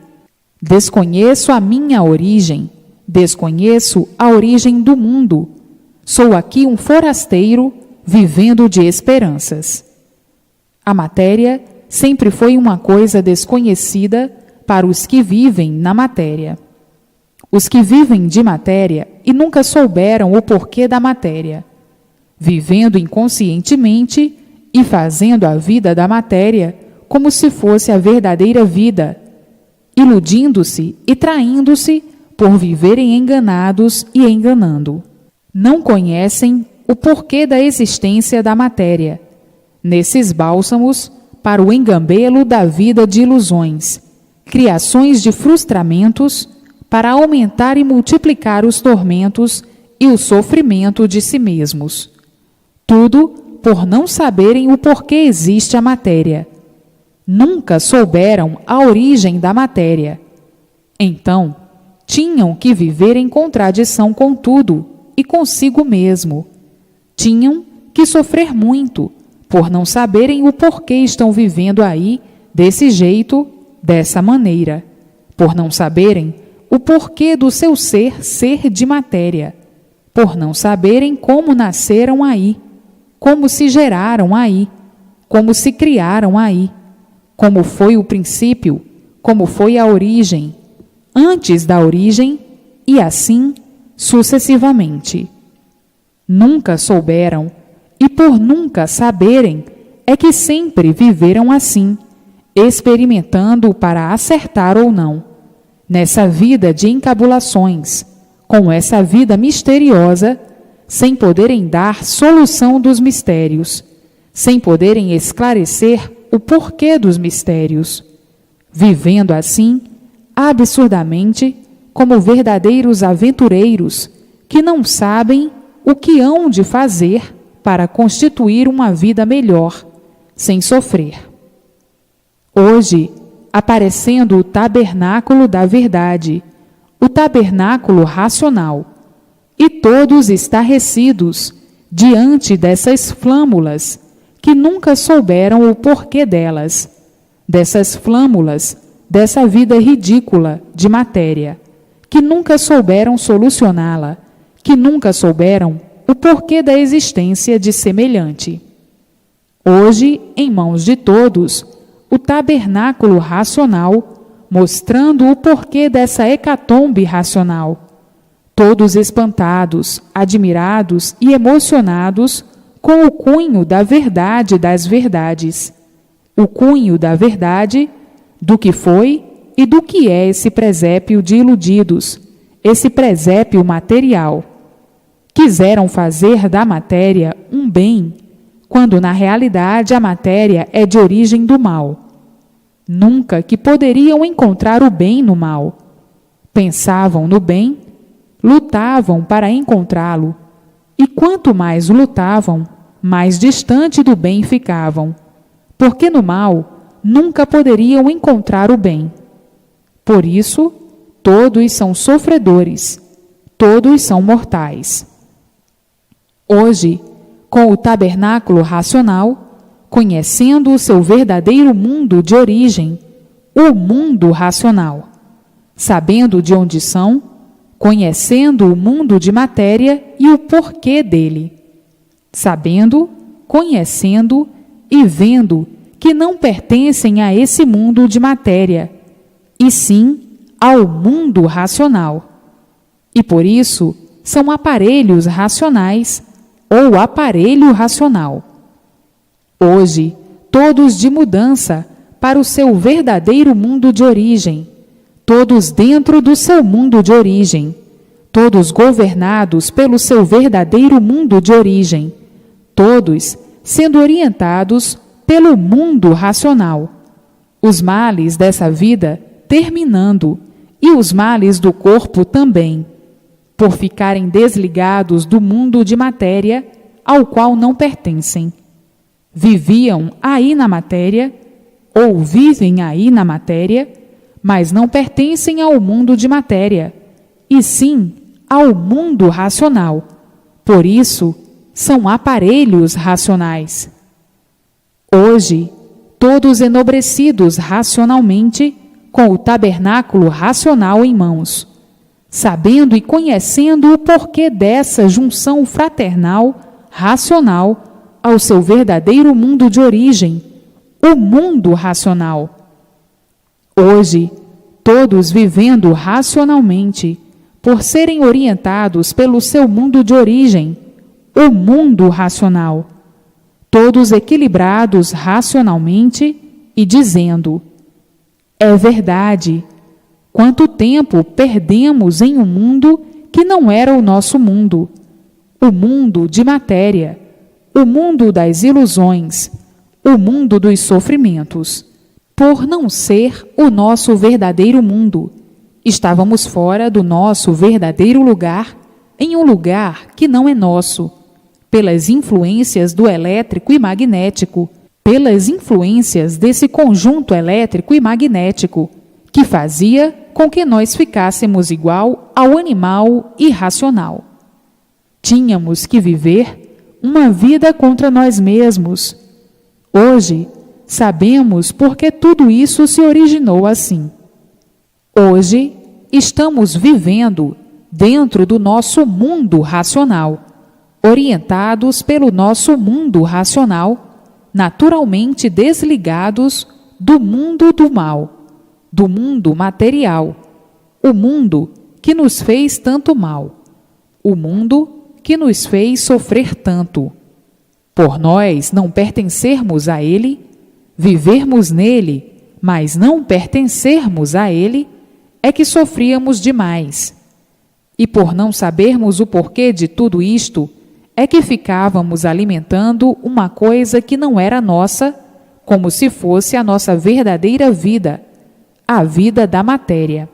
Desconheço a minha origem, desconheço a origem do mundo. Sou aqui um forasteiro, vivendo de esperanças. A matéria sempre foi uma coisa desconhecida para os que vivem na matéria. Os que vivem de matéria e nunca souberam o porquê da matéria, vivendo inconscientemente e fazendo a vida da matéria como se fosse a verdadeira vida, iludindo-se e traindo-se por viverem enganados e enganando. Não conhecem o porquê da existência da matéria, nesses bálsamos para o engambelo da vida de ilusões, criações de frustramentos para aumentar e multiplicar os tormentos e o sofrimento de si mesmos. Tudo por não saberem o porquê existe a matéria. Nunca souberam a origem da matéria. Então, tinham que viver em contradição com tudo e consigo mesmo. Tinham que sofrer muito por não saberem o porquê estão vivendo aí desse jeito, dessa maneira. Por não saberem o porquê do seu ser de matéria. Por não saberem como nasceram aí, como se geraram aí, como se criaram aí, como foi o princípio, como foi a origem, antes da origem e assim sucessivamente. Nunca souberam, e por nunca saberem, é que sempre viveram assim, experimentando para acertar ou não, nessa vida de encabulações, com essa vida misteriosa, sem poderem dar solução dos mistérios, sem poderem esclarecer o porquê dos mistérios, vivendo assim, absurdamente, como verdadeiros aventureiros que não sabem o que hão de fazer para constituir uma vida melhor, sem sofrer. Hoje, aparecendo o tabernáculo da verdade, o tabernáculo racional, e todos estarrecidos diante dessas flâmulas que nunca souberam o porquê delas, dessas flâmulas, dessa vida ridícula de matéria, que nunca souberam solucioná-la, que nunca souberam o porquê da existência de semelhante. Hoje, em mãos de todos, o tabernáculo racional, mostrando o porquê dessa hecatombe racional. Todos espantados, admirados e emocionados com o cunho da verdade das verdades. O cunho da verdade, do que foi e do que é esse presépio de iludidos, esse presépio material. Quiseram fazer da matéria um bem, quando na realidade a matéria é de origem do mal. Nunca que poderiam encontrar o bem no mal. Pensavam no bem, lutavam para encontrá-lo, e quanto mais lutavam, mais distante do bem ficavam, porque no mal nunca poderiam encontrar o bem. Por isso, todos são sofredores, todos são mortais. Hoje, com o tabernáculo racional, conhecendo o seu verdadeiro mundo de origem, o mundo racional, sabendo de onde são, conhecendo o mundo de matéria e o porquê dele, sabendo, conhecendo e vendo que não pertencem a esse mundo de matéria, e sim ao mundo racional. E por isso são aparelhos racionais ou aparelho racional. Hoje, todos de mudança para o seu verdadeiro mundo de origem, todos dentro do seu mundo de origem, todos governados pelo seu verdadeiro mundo de origem, todos sendo orientados pelo mundo racional, os males dessa vida terminando e os males do corpo também, por ficarem desligados do mundo de matéria ao qual não pertencem. Viviam aí na matéria, ou vivem aí na matéria, mas não pertencem ao mundo de matéria, e sim ao mundo racional. Por isso, são aparelhos racionais. Hoje, todos enobrecidos racionalmente, com o tabernáculo racional em mãos, sabendo e conhecendo o porquê dessa junção fraternal, racional, ao seu verdadeiro mundo de origem, o mundo racional. Hoje, todos vivendo racionalmente, por serem orientados pelo seu mundo de origem, o mundo racional, todos equilibrados racionalmente e dizendo: é verdade, quanto tempo perdemos em um mundo que não era o nosso mundo, o mundo de matéria, o mundo das ilusões, o mundo dos sofrimentos, por não ser o nosso verdadeiro mundo. Estávamos fora do nosso verdadeiro lugar, em um lugar que não é nosso, pelas influências do elétrico e magnético, pelas influências desse conjunto elétrico e magnético, que fazia com que nós ficássemos igual ao animal irracional. Tínhamos que viver uma vida contra nós mesmos. Hoje, sabemos por que tudo isso se originou assim. Hoje, estamos vivendo dentro do nosso mundo racional, orientados pelo nosso mundo racional, naturalmente desligados do mundo do mal, do mundo material, o mundo que nos fez tanto mal, o mundo que nos fez sofrer tanto. Por nós não pertencermos a ele, vivermos nele, mas não pertencermos a ele, é que sofríamos demais. E por não sabermos o porquê de tudo isto, é que ficávamos alimentando uma coisa que não era nossa, como se fosse a nossa verdadeira vida, a vida da matéria.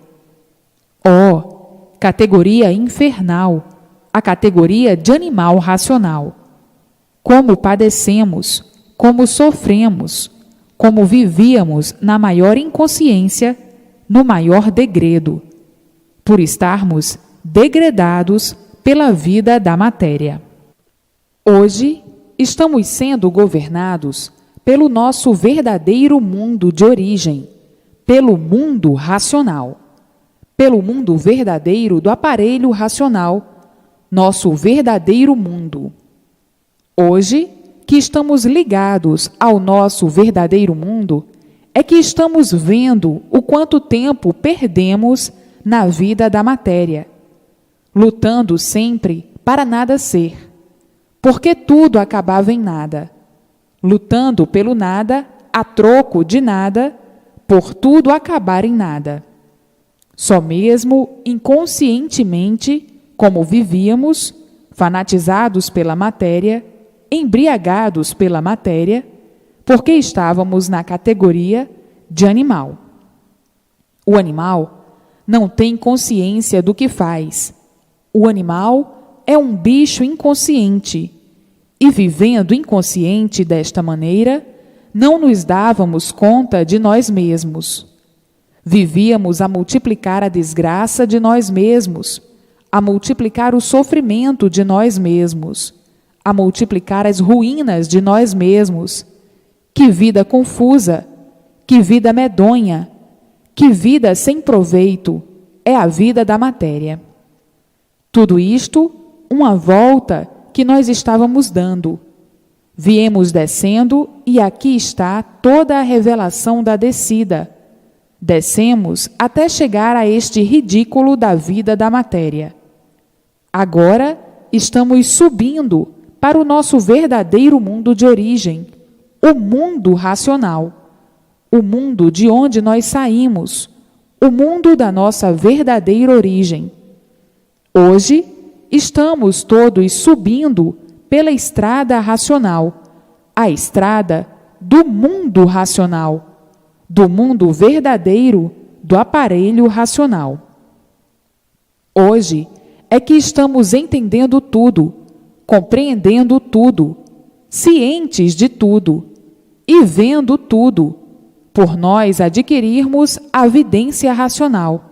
Oh, categoria infernal! A categoria de animal racional. Como padecemos, como sofremos, como vivíamos na maior inconsciência, no maior degredo, por estarmos degradados pela vida da matéria. Hoje, estamos sendo governados pelo nosso verdadeiro mundo de origem, pelo mundo racional, pelo mundo verdadeiro do aparelho racional, nosso verdadeiro mundo. Hoje, que estamos ligados ao nosso verdadeiro mundo, é que estamos vendo o quanto tempo perdemos na vida da matéria, lutando sempre para nada ser, porque tudo acabava em nada, lutando pelo nada a troco de nada, por tudo acabar em nada. Só mesmo inconscientemente, como vivíamos, fanatizados pela matéria, embriagados pela matéria, porque estávamos na categoria de animal. O animal não tem consciência do que faz. O animal é um bicho inconsciente. E vivendo inconsciente desta maneira, não nos dávamos conta de nós mesmos. Vivíamos a multiplicar a desgraça de nós mesmos, a multiplicar o sofrimento de nós mesmos, a multiplicar as ruínas de nós mesmos. Que vida confusa, que vida medonha, que vida sem proveito é a vida da matéria. Tudo isto, uma volta que nós estávamos dando. Viemos descendo e aqui está toda a revelação da descida. Descemos até chegar a este ridículo da vida da matéria. Agora estamos subindo para o nosso verdadeiro mundo de origem, o mundo racional, o mundo de onde nós saímos, o mundo da nossa verdadeira origem. Hoje, estamos todos subindo pela estrada racional, a estrada do mundo racional, do mundo verdadeiro do aparelho racional. Hoje é que estamos entendendo tudo, compreendendo tudo, cientes de tudo e vendo tudo, por nós adquirirmos a vidência racional,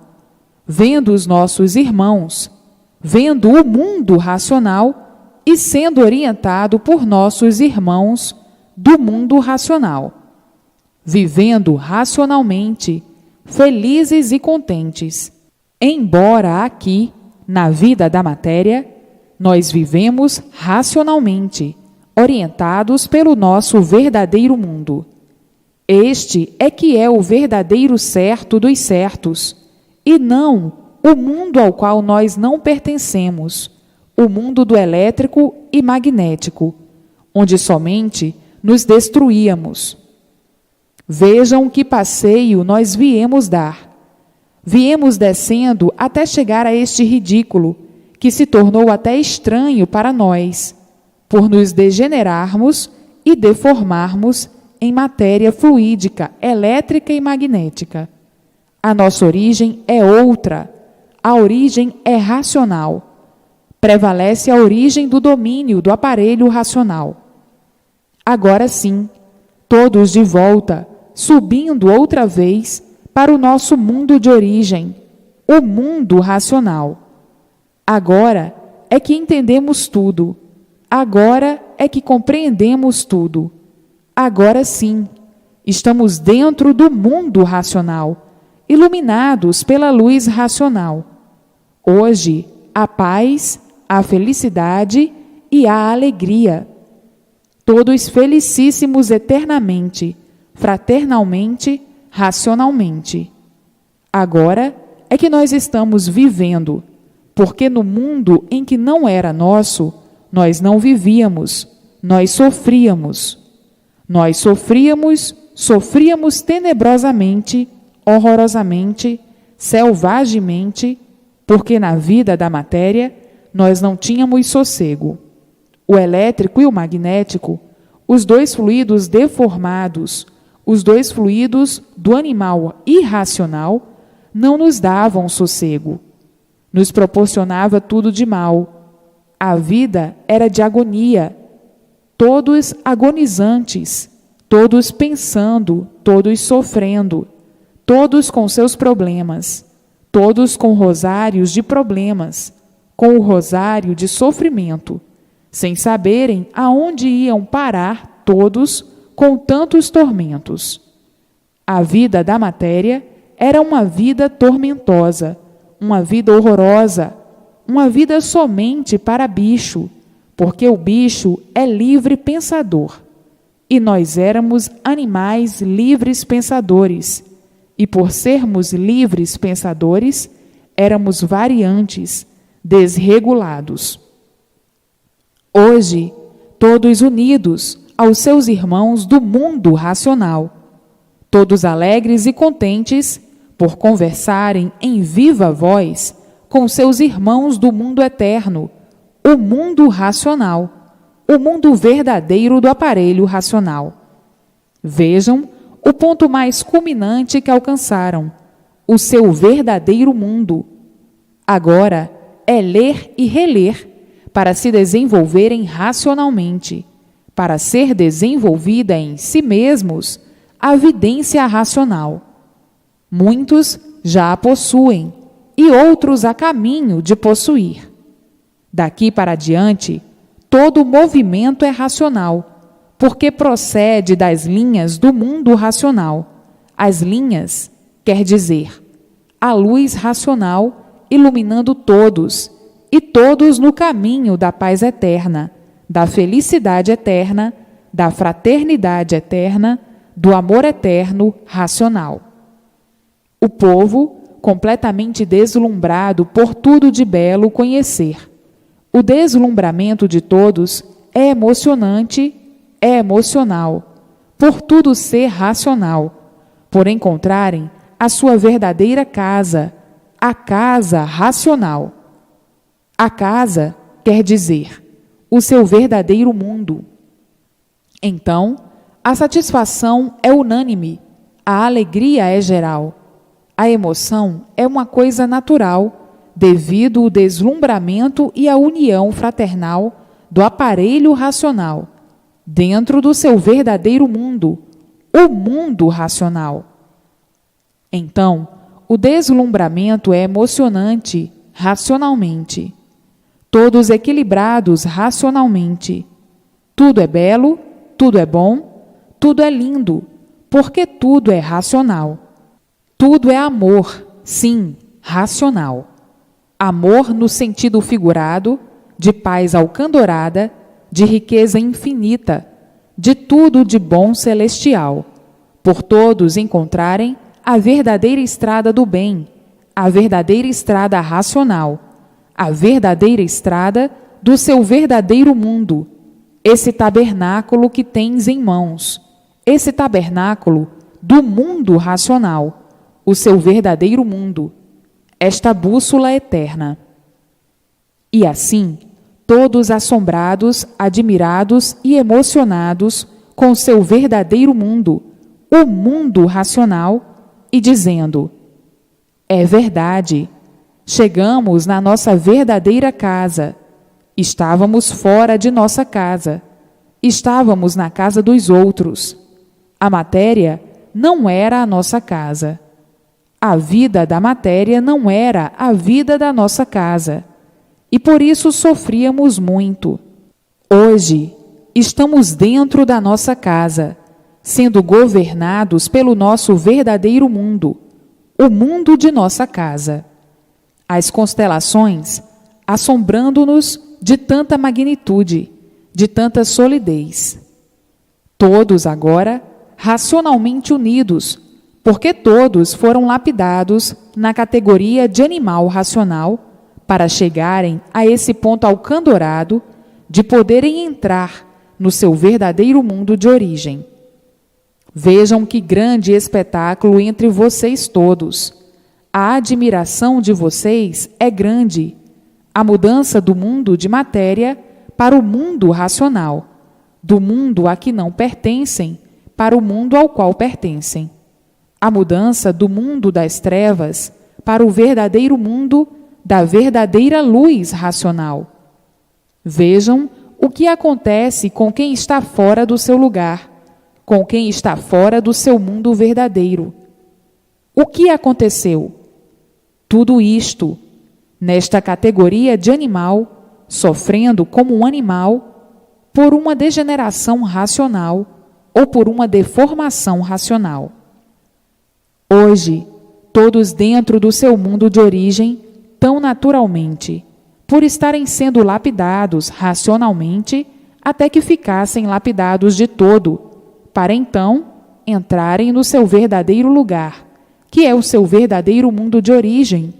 vendo os nossos irmãos, vendo o mundo racional e sendo orientado por nossos irmãos do mundo racional, vivendo racionalmente, felizes e contentes. Embora aqui, na vida da matéria, nós vivemos racionalmente, orientados pelo nosso verdadeiro mundo. Este é que é o verdadeiro certo dos certos, e não o mundo ao qual nós não pertencemos, o mundo do elétrico e magnético, onde somente nos destruíamos. Vejam que passeio nós viemos dar. Viemos descendo até chegar a este ridículo, que se tornou até estranho para nós, por nos degenerarmos e deformarmos em matéria fluídica, elétrica e magnética. A nossa origem é outra, a origem é racional. Prevalece a origem do domínio do aparelho racional. Agora sim, todos de volta, subindo outra vez para o nosso mundo de origem, o mundo racional. Agora é que entendemos tudo, agora é que compreendemos tudo. Agora sim, estamos dentro do mundo racional, iluminados pela luz racional. Hoje, a paz, a felicidade e a alegria. Todos felicíssimos eternamente, fraternalmente, racionalmente. Agora é que nós estamos vivendo, porque no mundo em que não era nosso, nós não vivíamos, nós sofríamos. Nós sofríamos tenebrosamente, horrorosamente, selvagemente, porque na vida da matéria nós não tínhamos sossego. O elétrico e o magnético, os dois fluidos deformados, os dois fluidos do animal irracional, não nos davam sossego. Nos proporcionava tudo de mal. A vida era de agonia, todos agonizantes, todos pensando, todos sofrendo, todos com seus problemas, todos com rosários de problemas, com o rosário de sofrimento, sem saberem aonde iam parar todos com tantos tormentos. A vida da matéria era uma vida tormentosa, uma vida horrorosa, uma vida somente para bicho, porque o bicho é livre pensador, e nós éramos animais livres pensadores, e por sermos livres pensadores, éramos variantes, desregulados. Hoje, todos unidos aos seus irmãos do mundo racional, todos alegres e contentes por conversarem em viva voz com seus irmãos do mundo eterno, o mundo racional, o mundo verdadeiro do aparelho racional. Vejam o ponto mais culminante que alcançaram, o seu verdadeiro mundo. Agora é ler e reler para se desenvolverem racionalmente, para ser desenvolvida em si mesmos a vidência racional. Muitos já a possuem e outros a caminho de possuir. Daqui para diante, todo movimento é racional, porque procede das linhas do mundo racional. As linhas, quer dizer, a luz racional iluminando todos, e todos no caminho da paz eterna, da felicidade eterna, da fraternidade eterna, do amor eterno racional. O povo, completamente deslumbrado por tudo de belo conhecer. O deslumbramento de todos é emocionante, é emocional, por tudo ser racional, por encontrarem a sua verdadeira casa, a casa racional. A casa quer dizer o seu verdadeiro mundo. Então, a satisfação é unânime, a alegria é geral. A emoção é uma coisa natural, devido ao deslumbramento e à união fraternal do aparelho racional, dentro do seu verdadeiro mundo, o mundo racional. Então, o deslumbramento é emocionante racionalmente, todos equilibrados racionalmente. Tudo é belo, tudo é bom, tudo é lindo, porque tudo é racional. Tudo é amor, sim, racional. Amor no sentido figurado, de paz alcandorada, de riqueza infinita, de tudo de bom celestial, por todos encontrarem a verdadeira estrada do bem, a verdadeira estrada racional, a verdadeira estrada do seu verdadeiro mundo, esse tabernáculo que tens em mãos, esse tabernáculo do mundo racional, o seu verdadeiro mundo, esta bússola eterna. E assim, todos assombrados, admirados e emocionados com seu verdadeiro mundo, o mundo racional, e dizendo: é verdade, chegamos na nossa verdadeira casa, estávamos fora de nossa casa, estávamos na casa dos outros. A matéria não era a nossa casa. A vida da matéria não era a vida da nossa casa, e por isso sofríamos muito. Hoje, estamos dentro da nossa casa, sendo governados pelo nosso verdadeiro mundo, o mundo de nossa casa. As constelações assombrando-nos de tanta magnitude, de tanta solidez. Todos agora racionalmente unidos, porque todos foram lapidados na categoria de animal racional para chegarem a esse ponto alcandorado de poderem entrar no seu verdadeiro mundo de origem. Vejam que grande espetáculo entre vocês todos. A admiração de vocês é grande. A mudança do mundo de matéria para o mundo racional, do mundo a que não pertencem para o mundo ao qual pertencem. A mudança do mundo das trevas para o verdadeiro mundo da verdadeira luz racional. Vejam o que acontece com quem está fora do seu lugar, com quem está fora do seu mundo verdadeiro. O que aconteceu? Tudo isto, nesta categoria de animal, sofrendo como um animal, por uma degeneração racional ou por uma deformação racional. Hoje, todos dentro do seu mundo de origem, tão naturalmente, por estarem sendo lapidados racionalmente, até que ficassem lapidados de todo, para então entrarem no seu verdadeiro lugar, que é o seu verdadeiro mundo de origem,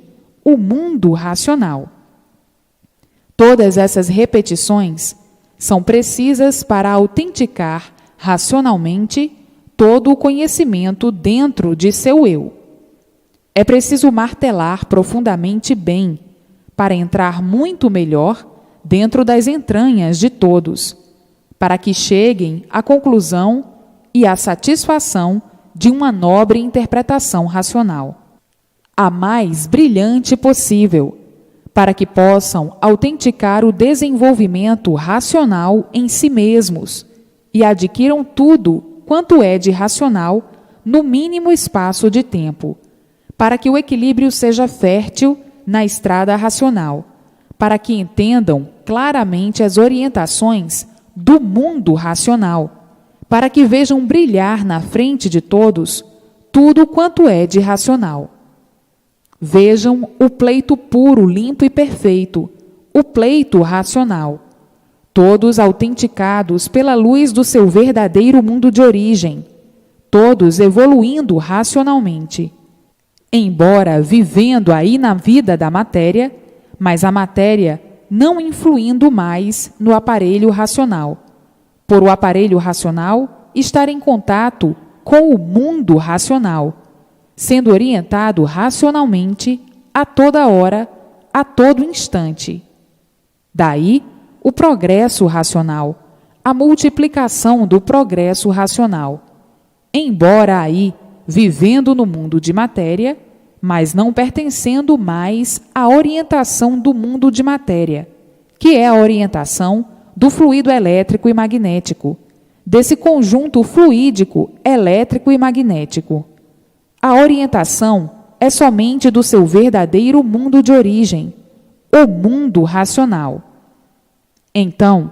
o mundo racional. Todas essas repetições são precisas para autenticar racionalmente todo o conhecimento dentro de seu eu. É preciso martelar profundamente bem para entrar muito melhor dentro das entranhas de todos, para que cheguem à conclusão e à satisfação de uma nobre interpretação racional, a mais brilhante possível, para que possam autenticar o desenvolvimento racional em si mesmos e adquiram tudo quanto é de racional no mínimo espaço de tempo, para que o equilíbrio seja fértil na estrada racional, para que entendam claramente as orientações do mundo racional, para que vejam brilhar na frente de todos tudo quanto é de racional. Vejam o pleito puro, limpo e perfeito, o pleito racional, todos autenticados pela luz do seu verdadeiro mundo de origem, todos evoluindo racionalmente, embora vivendo aí na vida da matéria, mas a matéria não influindo mais no aparelho racional, por o aparelho racional estar em contato com o mundo racional, sendo orientado racionalmente a toda hora, a todo instante. Daí, o progresso racional, a multiplicação do progresso racional, embora aí vivendo no mundo de matéria, mas não pertencendo mais à orientação do mundo de matéria, que é a orientação do fluido elétrico e magnético, desse conjunto fluídico, elétrico e magnético. A orientação é somente do seu verdadeiro mundo de origem, o mundo racional. Então,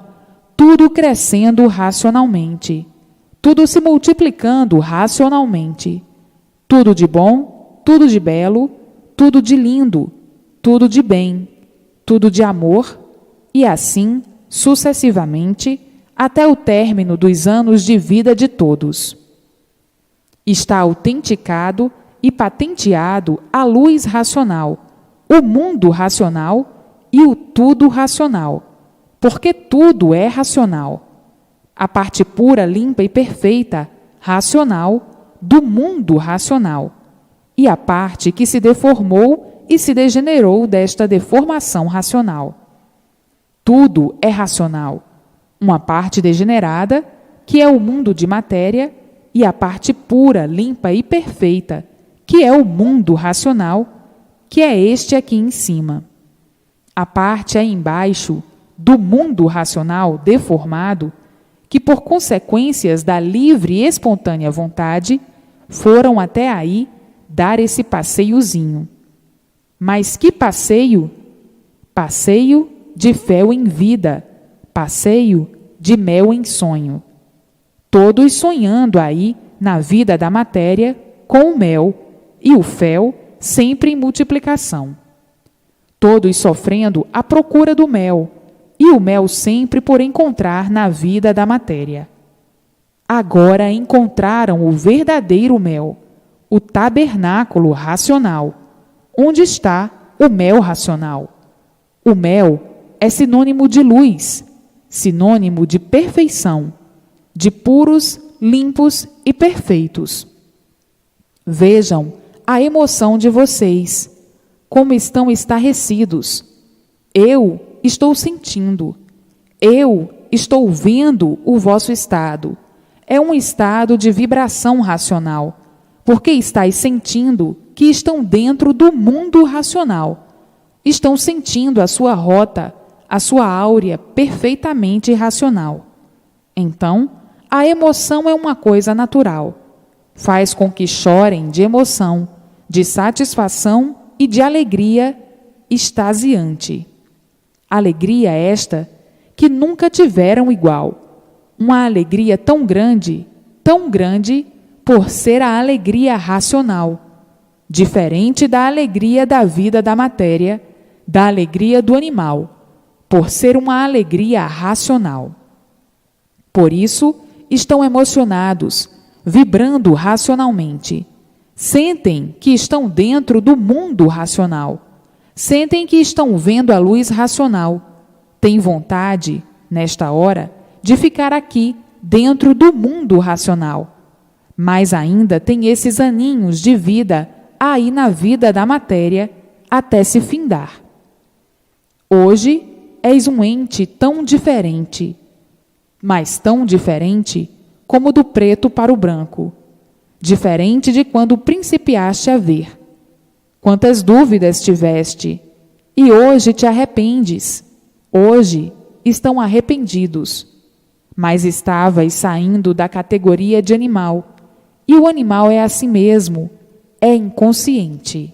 tudo crescendo racionalmente, tudo se multiplicando racionalmente, tudo de bom, tudo de belo, tudo de lindo, tudo de bem, tudo de amor, e assim, sucessivamente, até o término dos anos de vida de todos. Está autenticado e patenteado a luz racional, o mundo racional e o tudo racional, porque tudo é racional. A parte pura, limpa e perfeita, racional, do mundo racional, e a parte que se deformou e se degenerou desta deformação racional. Tudo é racional. Uma parte degenerada, que é o mundo de matéria, e a parte pura, limpa e perfeita, que é o mundo racional, que é este aqui em cima. A parte aí embaixo, do mundo racional deformado, que por consequências da livre e espontânea vontade, foram até aí dar esse passeiozinho. Mas que passeio? Passeio de fel em vida, passeio de mel em sonho. Todos sonhando aí na vida da matéria com o mel e o fel sempre em multiplicação. Todos sofrendo à procura do mel e o mel sempre por encontrar na vida da matéria. Agora encontraram o verdadeiro mel, o tabernáculo racional, onde está o mel racional. O mel é sinônimo de luz, sinônimo de perfeição, de puros, limpos e perfeitos. Vejam a emoção de vocês, como estão estarrecidos. Eu estou sentindo, eu estou vendo o vosso estado. É um estado de vibração racional, porque estáis sentindo que estão dentro do mundo racional. Estão sentindo a sua rota, a sua áurea perfeitamente racional. Então, a emoção é uma coisa natural. Faz com que chorem de emoção, de satisfação e de alegria extasiante. Alegria esta que nunca tiveram igual. Uma alegria tão grande, por ser a alegria racional, diferente da alegria da vida da matéria, da alegria do animal, por ser uma alegria racional. Por isso, estão emocionados, vibrando racionalmente. Sentem que estão dentro do mundo racional. Sentem que estão vendo a luz racional. Têm vontade, nesta hora, de ficar aqui, dentro do mundo racional. Mas ainda tem esses aninhos de vida aí na vida da matéria até se findar. Hoje és um ente tão diferente, mas tão diferente como do preto para o branco, diferente de quando principiaste a ver. Quantas dúvidas tiveste, e hoje te arrependes, hoje estão arrependidos, mas estavas saindo da categoria de animal, e o animal é assim mesmo, é inconsciente.